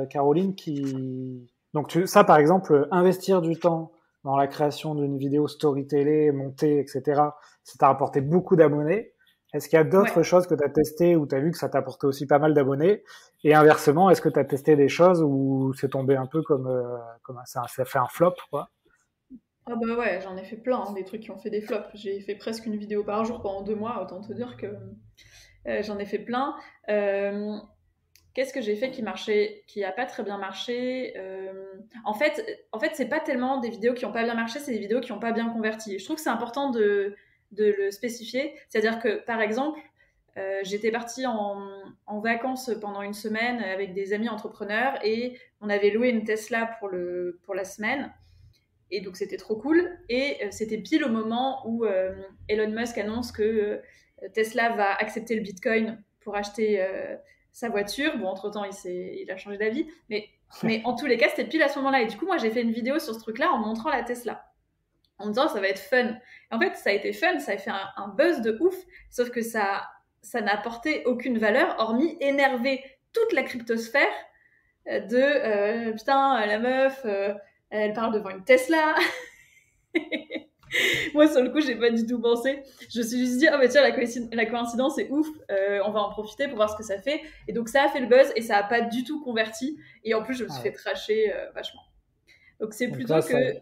Caroline, qui... Donc ça, par exemple, investir du temps dans la création d'une vidéo story-télé, montée, etc., ça t'a rapporté beaucoup d'abonnés. Est-ce qu'il y a Ouais. d'autres choses que tu as testées où tu as vu que ça t'a apporté aussi pas mal d'abonnés? Et inversement, est-ce que tu as testé des choses où c'est tombé un peu comme ça fait un flop, quoi? Ah bah ouais, j'en ai fait plein, hein, des trucs qui ont fait des flops. J'ai fait presque une vidéo par jour pendant 2 mois, autant te dire que j'en ai fait plein. Euh, Qu'est-ce que j'ai fait qui marchait, qui a pas très bien marché en fait, c'est pas tellement des vidéos qui ont pas bien marché, c'est des vidéos qui ont pas bien converti. Et je trouve que c'est important de le spécifier. C'est-à-dire que, par exemple, j'étais partie en vacances pendant une semaine avec des amis entrepreneurs et on avait loué une Tesla pour la semaine. Et donc c'était trop cool. Et c'était pile au moment où Elon Musk annonce que Tesla va accepter le Bitcoin pour acheter sa voiture. Bon, entre-temps, il a changé d'avis. Mais en tous les cas, c'était pile à ce moment-là. Et du coup, moi, j'ai fait une vidéo sur ce truc-là en montrant la Tesla. En me disant, ça va être fun. Et en fait, ça a été fun, ça a fait un buzz de ouf. Sauf que ça n'a apporté aucune valeur, hormis énerver toute la cryptosphère putain, la meuf, elle parle devant une Tesla. Moi, sur le coup, j'ai pas du tout pensé. Je me suis juste dit, ah bah tiens, la coïncidence est ouf, on va en profiter pour voir ce que ça fait. Et donc, ça a fait le buzz et ça a pas du tout converti. Et en plus, je me Ah suis fait ouais. tracher vachement. Donc, c'est Donc là, plutôt que.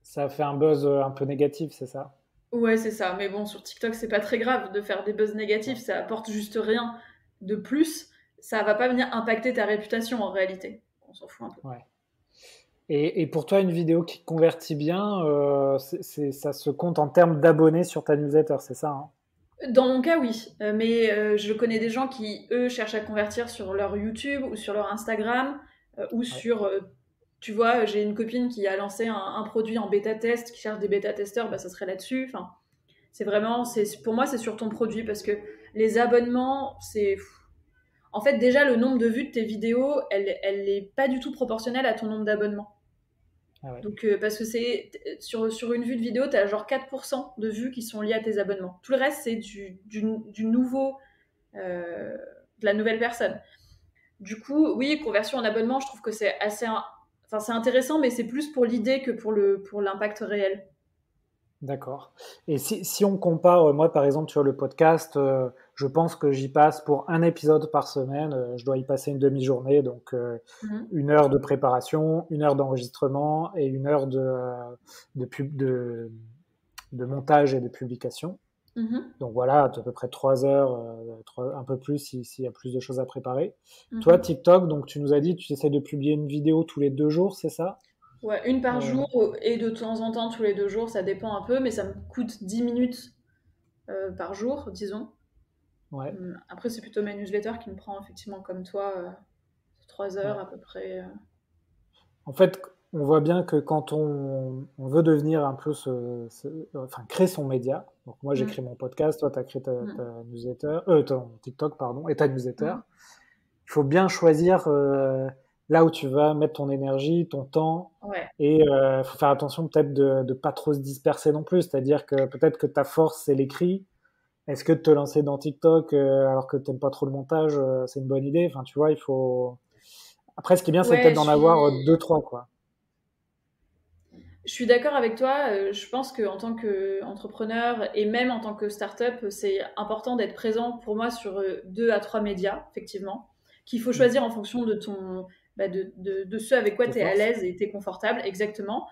ça a fait un buzz un peu négatif, c'est ça? Ouais, c'est ça. Mais bon, sur TikTok, c'est pas très grave de faire des buzz négatifs. Ouais. Ça apporte juste rien de plus. Ça va pas venir impacter ta réputation en réalité. On s'en fout un peu. Ouais. Et pour toi, une vidéo qui convertit bien, ça se compte en termes d'abonnés sur ta newsletter, c'est ça, hein? Dans mon cas, oui. Mais je connais des gens qui, eux, cherchent à convertir sur leur YouTube ou sur leur Instagram ou Ouais. sur. Tu vois, j'ai une copine qui a lancé un produit en bêta-test, qui cherche des bêta-testeurs, bah, ça serait là-dessus. Enfin, c'est vraiment. Pour moi, c'est sur ton produit parce que les abonnements, c'est. En fait, déjà, le nombre de vues de tes vidéos, elle est pas du tout proportionnelle à ton nombre d'abonnements. Ah ouais. Donc, parce que sur une vue de vidéo, tu as genre 4% de vues qui sont liées à tes abonnements. Tout le reste, c'est du nouveau, euh, de la nouvelle personne. Du coup, oui, conversion en abonnement, je trouve que c'est enfin, c'est intéressant, mais c'est plus pour l'idée que pour l'impact réel. D'accord. Et si on compare, moi par exemple, tu vois, le podcast, je pense que j'y passe pour un épisode par semaine. Je dois y passer une demi-journée, donc Mhm. 1 heure de préparation, 1 heure d'enregistrement et 1 heure de, pub, de montage et de publication. Mhm. Donc voilà, à peu près 3 heures, un peu plus s'il y a plus de choses à préparer. Toi, Mhm. TikTok, donc tu nous as dit, tu essaies de publier une vidéo tous les 2 jours, c'est ça? Ouais, une par Euh, jour et de temps en temps tous les 2 jours, ça dépend un peu, mais ça me coûte 10 minutes par jour, disons. ouais. Après, c'est plutôt ma newsletter qui me prend effectivement comme toi 3 heures Ouais. à peu près. En fait, on voit bien que quand on veut devenir un peu enfin, créer son média. Donc moi, j'ai Mm, créé mon podcast, toi, tu as créé ta mm, newsletter, ton TikTok, pardon, et ta newsletter. mm. Il faut bien choisir là où tu vas mettre ton énergie, ton temps, Ouais. et il faut faire attention peut-être de pas trop se disperser non plus. C'est-à-dire que peut-être que ta force, c'est l'écrit. Est-ce que de te lancer dans TikTok alors que t'aimes pas trop le montage, c'est une bonne idée? Enfin, tu vois, il faut. Après, ce qui est bien, c'est Ouais, peut-être d'en avoir deux, trois, quoi. je suis d'accord avec toi. Je pense qu'en tant qu'entrepreneur et même en tant que start-up, c'est important d'être présent pour moi sur 2 à 3 médias, effectivement, qu'il faut Mm. choisir en fonction de ce avec quoi Tes tu es à forces? l'aise et tu es confortable, exactement.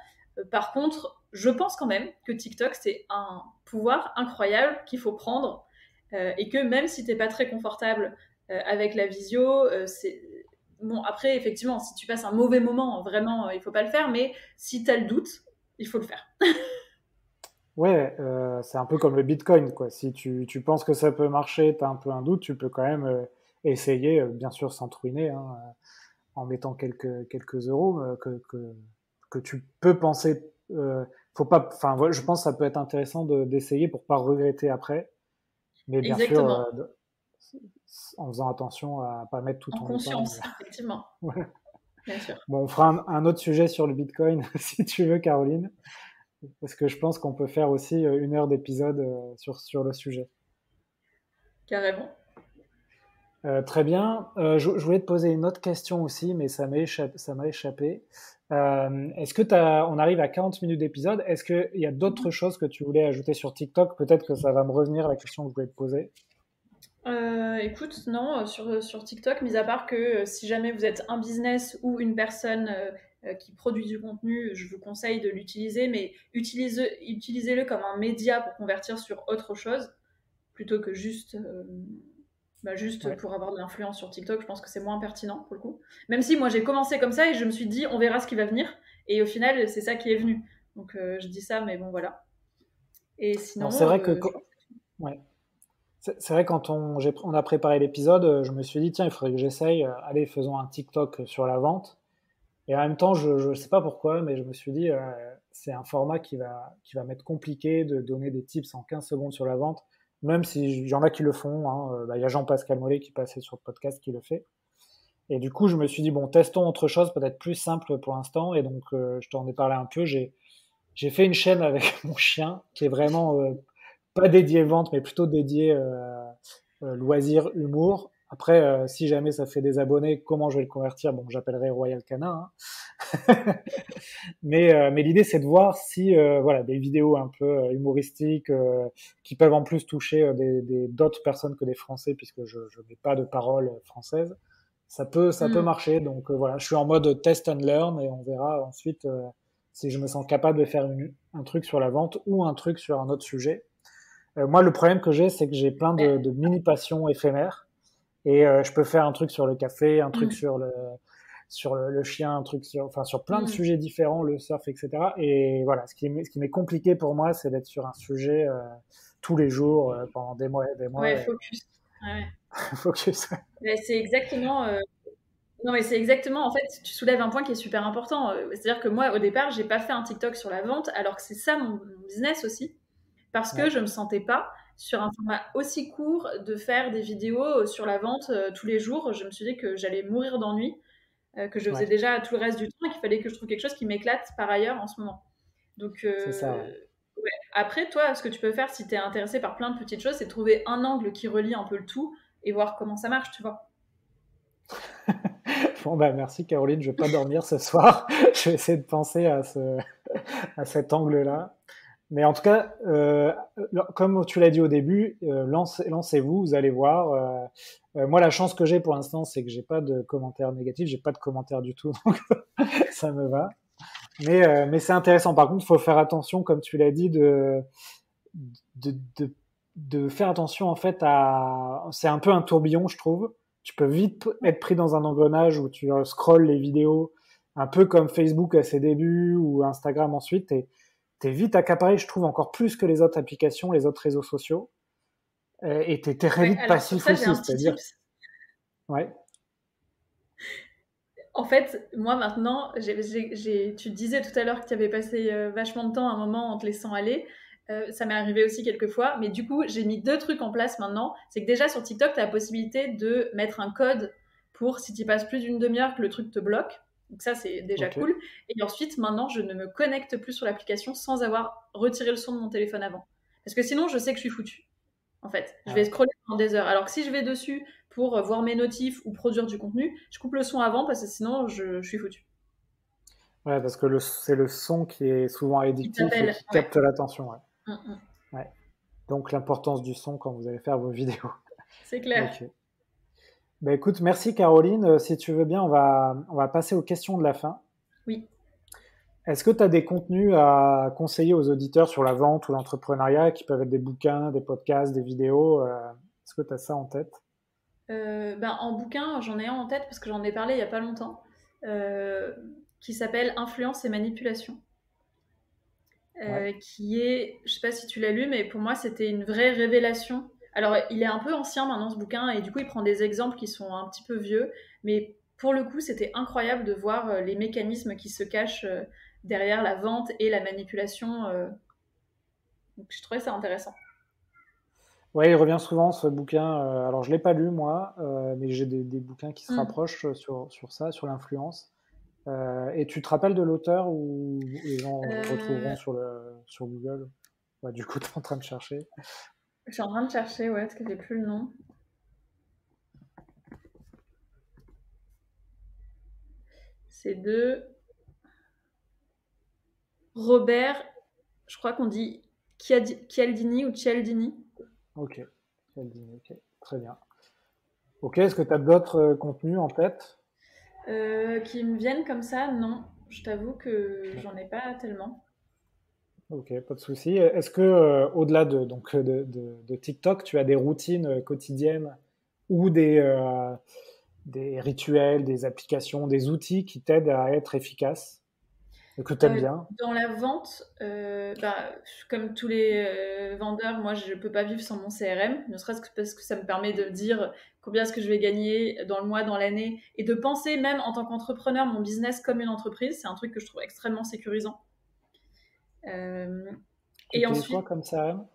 Par contre, je pense quand même que TikTok, c'est un pouvoir incroyable qu'il faut prendre et que même si tu n'es pas très confortable avec la visio, bon, après, effectivement, si tu passes un mauvais moment, vraiment, il faut pas le faire, mais si tu as le doute, il faut le faire. Ouais, c'est un peu comme le Bitcoin, quoi. Si tu penses que ça peut marcher, tu as un peu un doute, tu peux quand même essayer, bien sûr sans te ruiner, hein, en mettant quelques euros que tu peux penser. Faut pas, enfin, je pense que ça peut être intéressant d'essayer pour pas regretter après, mais bien sûr, Exactement. en faisant attention à pas mettre tout En ton épargne. conscience, effectivement, Voilà. bien sûr. Bon, on fera un autre sujet sur le Bitcoin si tu veux, Caroline, parce que je pense qu'on peut faire aussi 1 heure d'épisode sur le sujet. Carrément. Très bien. Je voulais te poser une autre question aussi, mais ça m'a échappé. Est-ce que on arrive à 40 minutes d'épisode? Est-ce qu'il y a d'autres choses que tu voulais ajouter sur TikTok? Peut-être que ça va me revenir la question que je voulais te poser. Écoute, non, sur TikTok, mis à part que si jamais vous êtes un business ou une personne qui produit du contenu, je vous conseille de l'utiliser, mais utilisez-le comme un média pour convertir sur autre chose, plutôt que juste Ouais. pour avoir de l'influence sur TikTok. Je pense que c'est moins pertinent pour le coup. Même si moi j'ai commencé comme ça et je me suis dit, on verra ce qui va venir. Et au final, c'est ça qui est venu. Donc je dis ça, mais bon, voilà. Et Non, c'est sinon, vrai que ouais. C'est vrai, quand on a préparé l'épisode, je me suis dit, tiens, il faudrait que j'essaye. Allez, faisons un TikTok sur la vente. Et en même temps, je ne sais pas pourquoi, mais je me suis dit, c'est un format qui va m'être compliqué de donner des tips en 15 secondes sur la vente, même si y en a qui le font. Hein. Bah, y a Jean-Pascal Mollet qui passait sur le podcast qui le fait. Et du coup, je me suis dit, bon, testons autre chose, peut-être plus simple pour l'instant. Et donc, je t'en ai parlé un peu. J'ai fait une chaîne avec mon chien qui est vraiment pas dédiée vente, mais plutôt dédiée loisirs, humour. Après, si jamais ça fait des abonnés, comment je vais le convertir? Bon, j'appellerai Royal Canin. Hein. Mais l'idée, c'est de voir si voilà, des vidéos un peu humoristiques qui peuvent en plus toucher d'autres personnes que des Français, puisque je n'ai pas de paroles françaises, ça peut marcher. Donc voilà, je suis en mode test and learn et on verra ensuite si je me sens capable de faire un truc sur la vente ou un truc sur un autre sujet. Moi, le problème que j'ai, c'est que j'ai plein de mini-passions éphémères. Et je peux faire un truc sur le café, un truc mm, sur le chien, un truc sur plein de mm. sujets différents, le surf, etc. Et voilà, ce qui m'est compliqué pour moi, c'est d'être sur un sujet tous les jours pendant des mois et des mois. Ouais, focus. Ouais, ouais. Focus. Mais c'est exactement. Non, mais c'est exactement. En fait, tu soulèves un point qui est super important. C'est-à-dire que moi, au départ, j'ai pas fait un TikTok sur la vente, alors que c'est ça mon business aussi, parce que Ouais, je me sentais pas sur un format aussi court de faire des vidéos sur la vente tous les jours. Je me suis dit que j'allais mourir d'ennui, que je faisais ouais, déjà tout le reste du temps et qu'il fallait que je trouve quelque chose qui m'éclate par ailleurs en ce moment. Donc, c'est ça. Ouais. ouais. Après, toi, ce que tu peux faire si tu es intéressé par plein de petites choses, c'est trouver un angle qui relie un peu le tout et voir comment ça marche, tu vois. Bon, bah, merci Caroline, je vais pas dormir ce soir. Je vais essayer de penser à cet angle-là. Mais en tout cas, comme tu l'as dit au début, lancez-vous, vous allez voir. Moi, la chance que j'ai pour l'instant, c'est que j'ai pas de commentaires négatifs, j'ai pas de commentaires du tout, donc ça me va. Mais c'est intéressant. Par contre, il faut faire attention, comme tu l'as dit, de, de, de faire attention en fait à. C'est un peu un tourbillon, je trouve. Tu peux vite être pris dans un engrenage où tu scrolles les vidéos, un peu comme Facebook à ses débuts ou Instagram ensuite. T'es vite accaparé, je trouve, encore plus que les autres applications, les autres réseaux sociaux. Et t'es très Ouais, vite alors sur passif ça, j'ai aussi, un petit c'est-à-dire, tips. ouais, En fait, moi maintenant, tu disais tout à l'heure que tu avais passé vachement de temps à un moment en te laissant aller. Ça m'est arrivé aussi quelques fois, mais du coup, j'ai mis deux trucs en place maintenant. C'est que déjà sur TikTok, tu as la possibilité de mettre un code pour si tu passes plus d'une demi-heure que le truc te bloque. Donc ça, c'est déjà ok, cool. Et ensuite, maintenant, je ne me connecte plus sur l'application sans avoir retiré le son de mon téléphone avant. Parce que sinon, je sais que je suis foutue en fait. Je ah vais ouais. scroller pendant des heures. Alors que si je vais dessus pour voir mes notifs ou produire du contenu, je coupe le son avant parce que sinon je suis foutu. Ouais, parce que c'est le son qui est souvent Il addictif et t'appelle, qui ouais. capte l'attention. Ouais. Mm, mm. Ouais. Donc l'importance du son quand vous allez faire vos vidéos. C'est clair. Ok. Bah écoute, merci Caroline. Si tu veux bien, on va passer aux questions de la fin. Oui. Est-ce que tu as des contenus à conseiller aux auditeurs sur la vente ou l'entrepreneuriat qui peuvent être des bouquins, des podcasts, des vidéos? Est-ce que tu as ça en tête? En bouquin, j'en ai un en tête parce que j'en ai parlé il n'y a pas longtemps, qui s'appelle Influence et manipulation. Ouais. Qui est, je sais pas si tu l'as lu, mais pour moi c'était une vraie révélation. Alors il est un peu ancien maintenant ce bouquin et du coup il prend des exemples qui sont un petit peu vieux, mais pour le coup c'était incroyable de voir les mécanismes qui se cachent derrière la vente et la manipulation. Donc je trouvais ça intéressant. Ouais, il revient souvent ce bouquin. Alors, je l'ai pas lu moi, mais j'ai des bouquins qui se Mm. rapprochent sur ça, sur l'influence. Et tu te rappelles de l'auteur ou les gens Euh, retrouveront sur Google? Ouais, du coup, tu es en train de chercher. je suis en train de chercher, ouais, parce que j'ai plus le nom. C'est de Robert, je crois qu'on dit Cialdini ou Cialdini. Ok, ok, très bien. Ok, est-ce que tu as d'autres contenus en tête? Qui me viennent comme ça, non. Je t'avoue que Non. j'en ai pas tellement. Ok, pas de souci. Est-ce que au-delà de TikTok, tu as des routines quotidiennes ou des rituels, des applications, des outils qui t'aident à être efficace et que tu aimes bien? Dans la vente, comme tous les vendeurs, moi je peux pas vivre sans mon CRM, ne serait-ce que parce que ça me permet de dire combien est-ce que je vais gagner dans le mois, dans l'année, et de penser même en tant qu'entrepreneur mon business comme une entreprise. C'est un truc que je trouve extrêmement sécurisant. Euh, Tu et utilises quoi ensuite, comme CRM?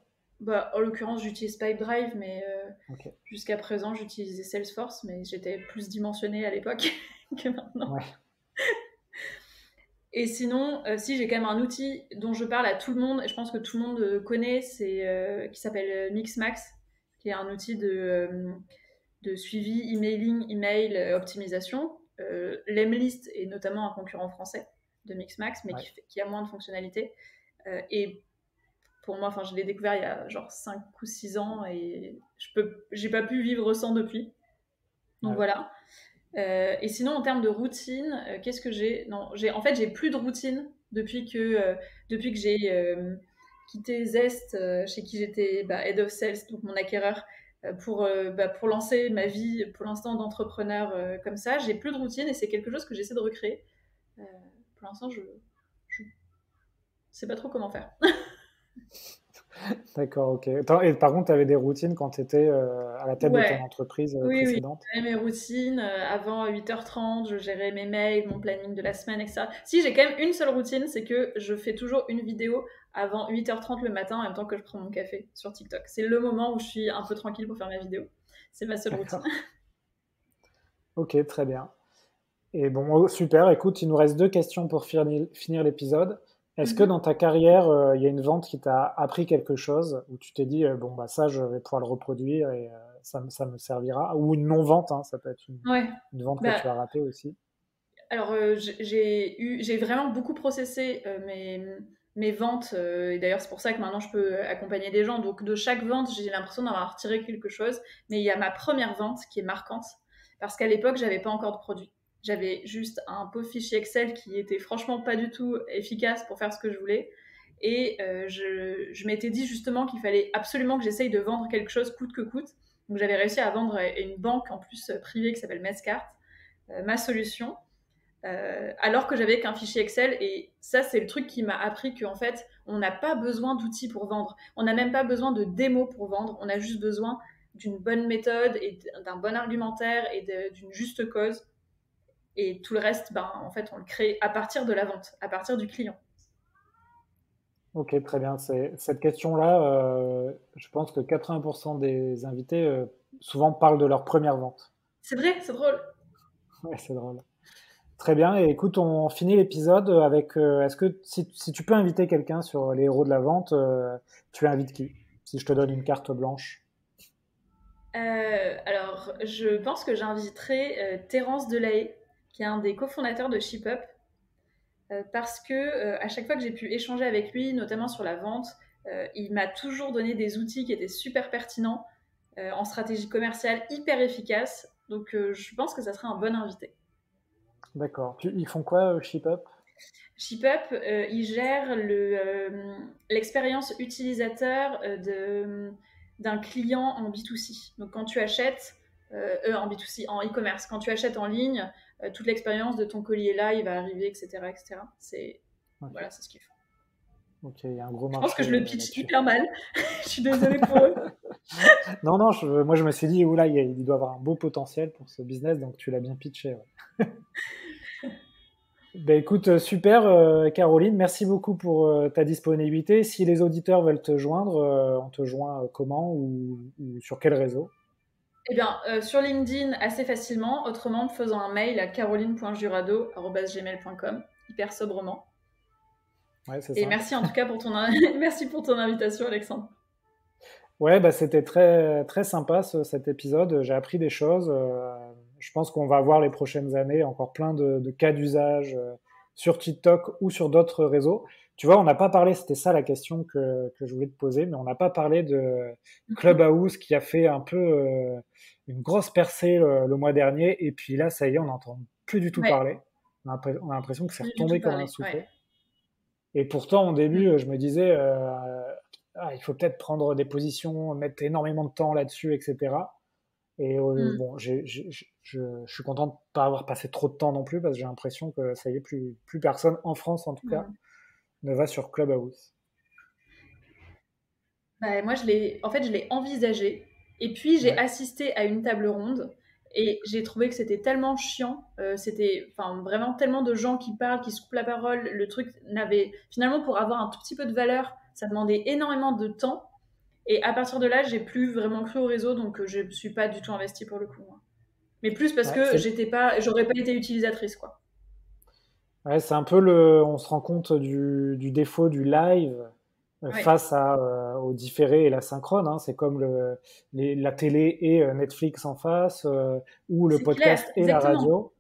en l'occurrence, j'utilise Pipedrive, mais Ok, jusqu'à présent, j'utilisais Salesforce, mais j'étais plus dimensionnée à l'époque que maintenant. ouais, Et sinon, si j'ai quand même un outil dont je parle à tout le monde, et je pense que tout le monde connaît, qui s'appelle Mixmax, qui est un outil de suivi, emailing, email, optimisation. Lemlist est notamment un concurrent français de Mixmax, mais ouais. qui a moins de fonctionnalités. Et pour moi, je l'ai découvert il y a genre 5 ou 6 ans et j'ai pas pu vivre sans depuis. Donc Ouais. voilà. Et sinon, en termes de routine, qu'est-ce que j'ai? Non, en fait, j'ai plus de routine depuis que j'ai quitté Zest, chez qui j'étais head of sales, donc mon acquéreur, pour lancer ma vie pour l'instant d'entrepreneur comme ça. J'ai plus de routine et c'est quelque chose que j'essaie de recréer. Euh, pour l'instant, je sais pas trop comment faire. D'accord, ok. Attends, et par contre, tu avais des routines quand tu étais à la tête de ton Ouais, entreprise oui, oui. précédente? J'avais mes routines. Avant 8h30, je gérais mes mails, mon planning de la semaine, etc. Si, j'ai quand même une seule routine, c'est que je fais toujours une vidéo avant 8h30 le matin en même temps que je prends mon café sur TikTok. C'est le moment où je suis un peu tranquille pour faire ma vidéo. C'est ma seule routine. D'accord. Ok, très bien. Et bon, oh, super. Écoute, il nous reste deux questions pour finir l'épisode. Est-ce que Mhm. dans ta carrière, il y a une vente qui t'a appris quelque chose, où tu t'es dit, bon, bah, ça, je vais pouvoir le reproduire et ça me servira, ou une non-vente, hein, ça peut être Ouais. une vente que Bah, tu as ratée aussi. alors, j'ai vraiment beaucoup processé mes ventes, et d'ailleurs c'est pour ça que maintenant je peux accompagner des gens. Donc de chaque vente, j'ai l'impression d'avoir retiré quelque chose. Mais il y a ma première vente qui est marquante, parce qu'à l'époque, j'avais pas encore de produit. J'avais juste un pauvre fichier Excel qui était franchement pas du tout efficace pour faire ce que je voulais. Et je m'étais dit justement qu'il fallait absolument que j'essaye de vendre quelque chose coûte que coûte. Donc j'avais réussi à vendre à une banque en plus privée qui s'appelle Mescart, ma solution, alors que j'avais qu'un fichier Excel. Et ça, c'est le truc qui m'a appris qu'en fait, on n'a pas besoin d'outils pour vendre. On n'a même pas besoin de démos pour vendre. On a juste besoin d'une bonne méthode et d'un bon argumentaire et d'une juste cause. Et tout le reste, en fait, on le crée à partir de la vente, à partir du client. Ok, très bien. Cette question-là, je pense que 80% des invités souvent parlent de leur première vente. C'est vrai, c'est drôle. Ouais, c'est drôle. Très bien. Et écoute, on finit l'épisode avec. Est-ce que si tu peux inviter quelqu'un sur les héros de la vente, tu invites qui? Si je te donne une carte blanche. Alors, je pense que j'inviterai Terence Delahaye, qui est un des cofondateurs de ShipUp, parce que à chaque fois que j'ai pu échanger avec lui, notamment sur la vente, il m'a toujours donné des outils qui étaient super pertinents en stratégie commerciale, hyper efficace. Donc je pense que ça serait un bon invité. D'accord. Ils font quoi, ShipUp? ShipUp, il gère l'expérience utilisateur d'un client en B2C. Donc quand tu achètes, en B2C, en e-commerce. Quand tu achètes en ligne, toute l'expérience de ton colis est là, il va arriver, etc. etc. Voilà, c'est ce qu'ils font. Ok, il y a un gros Je pense que marché je le pitch là-dessus. hyper mal. Je suis désolée pour eux. Non, non, moi je me suis dit, oula, il doit avoir un beau potentiel pour ce business, donc tu l'as bien pitché. Ouais. Ben écoute, super, Caroline, merci beaucoup pour ta disponibilité. Si les auditeurs veulent te joindre, on te joint comment ou sur quel réseau? Eh bien, sur LinkedIn, assez facilement. Autrement, en faisant un mail à caroline.jurado@gmail.com, hyper sobrement. Ouais, c'est Et simple. merci en tout cas pour merci pour ton invitation, Alexandre. Ouais, bah, c'était très, très sympa cet épisode. J'ai appris des choses. Je pense qu'on va avoir les prochaines années encore plein de cas d'usage sur TikTok ou sur d'autres réseaux. Tu vois, on n'a pas parlé, c'était ça la question que je voulais te poser, mais on n'a pas parlé de Clubhouse qui a fait un peu une grosse percée le mois dernier. Et puis là, ça y est, on n'entend plus du tout Ouais, parler. On a l'impression que c'est plus du tout retombé comme un parler. Ouais. soufflé. Et pourtant, au début, Mm. je me disais, il faut peut-être prendre des positions, mettre énormément de temps là-dessus, etc. Et Mm. bon, je suis content de ne pas avoir passé trop de temps non plus, parce que j'ai l'impression que ça y est, plus personne, en France en tout cas, Mm. ne va sur Clubhouse. Bah, moi, je l'ai envisagé. Et puis, j'ai Ouais, assisté à une table ronde. Et j'ai trouvé que c'était tellement chiant. C'était enfin, vraiment tellement de gens qui parlent, qui se coupent la parole. Le truc n'avait. Finalement, pour avoir un tout petit peu de valeur, ça demandait énormément de temps. Et à partir de là, j'ai plus vraiment cru au réseau. Donc, je ne suis pas du tout investie pour le coup, moi. Mais plus parce ouais, que j'aurais pas été utilisatrice, quoi. ouais, c'est un peu on se rend compte du défaut du live Ouais, face au différé et la synchrone. Hein. C'est comme la télé et Netflix en face, ou le c'est clair, podcast et la exactement. radio.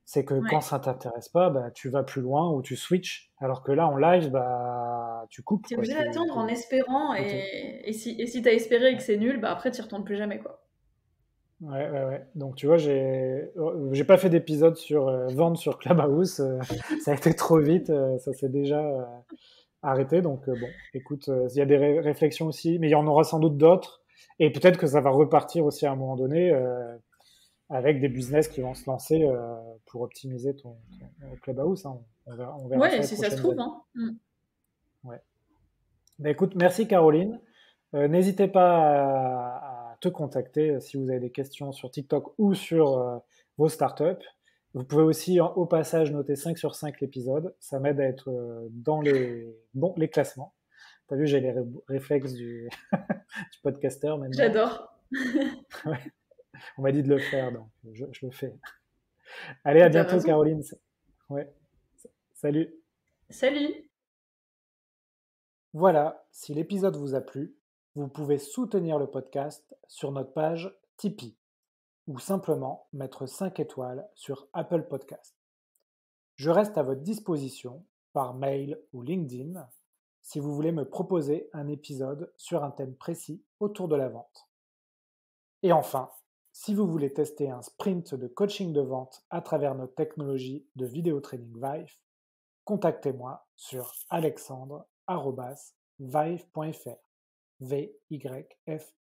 C'est que quand Ouais. ça t'intéresse pas, bah, tu vas plus loin ou tu switches. Alors que là, en live, bah, tu coupes, T'es quoi. obligé d'attendre en espérant, T'es- et si t'as espéré et que ouais. c'est nul, bah après t'y retournes plus jamais, quoi. Ouais, ouais, ouais. Donc, tu vois, j'ai pas fait d'épisode sur vendre sur Clubhouse. Ça a été trop vite. Ça s'est déjà arrêté. Donc, bon, écoute, il y a des réflexions aussi, mais il y en aura sans doute d'autres. Et peut-être que ça va repartir aussi à un moment donné avec des business qui vont se lancer pour optimiser ton Clubhouse. Hein. On verra ça Ouais, les si ça se prochaines trouve, années. hein. Mm. Ouais. Bah, écoute, merci Caroline. N'hésitez pas à te contacter si vous avez des questions sur TikTok ou sur vos startups. Vous pouvez aussi, au passage, noter 5 sur 5 l'épisode. Ça m'aide à être dans les classements. T'as vu, j'ai les réflexes du podcasteur maintenant. J'adore. Ouais. On m'a dit de le faire, donc je le fais. Allez, à T'as bientôt, raison. Caroline. Ouais. Salut. Salut. Voilà, si l'épisode vous a plu, vous pouvez soutenir le podcast sur notre page Tipeee ou simplement mettre 5 étoiles sur Apple Podcast. Je reste à votre disposition par mail ou LinkedIn si vous voulez me proposer un épisode sur un thème précis autour de la vente. Et enfin, si vous voulez tester un sprint de coaching de vente à travers notre technologie de vidéo training Vive, contactez-moi sur alexandre@vive.fr. VYFE.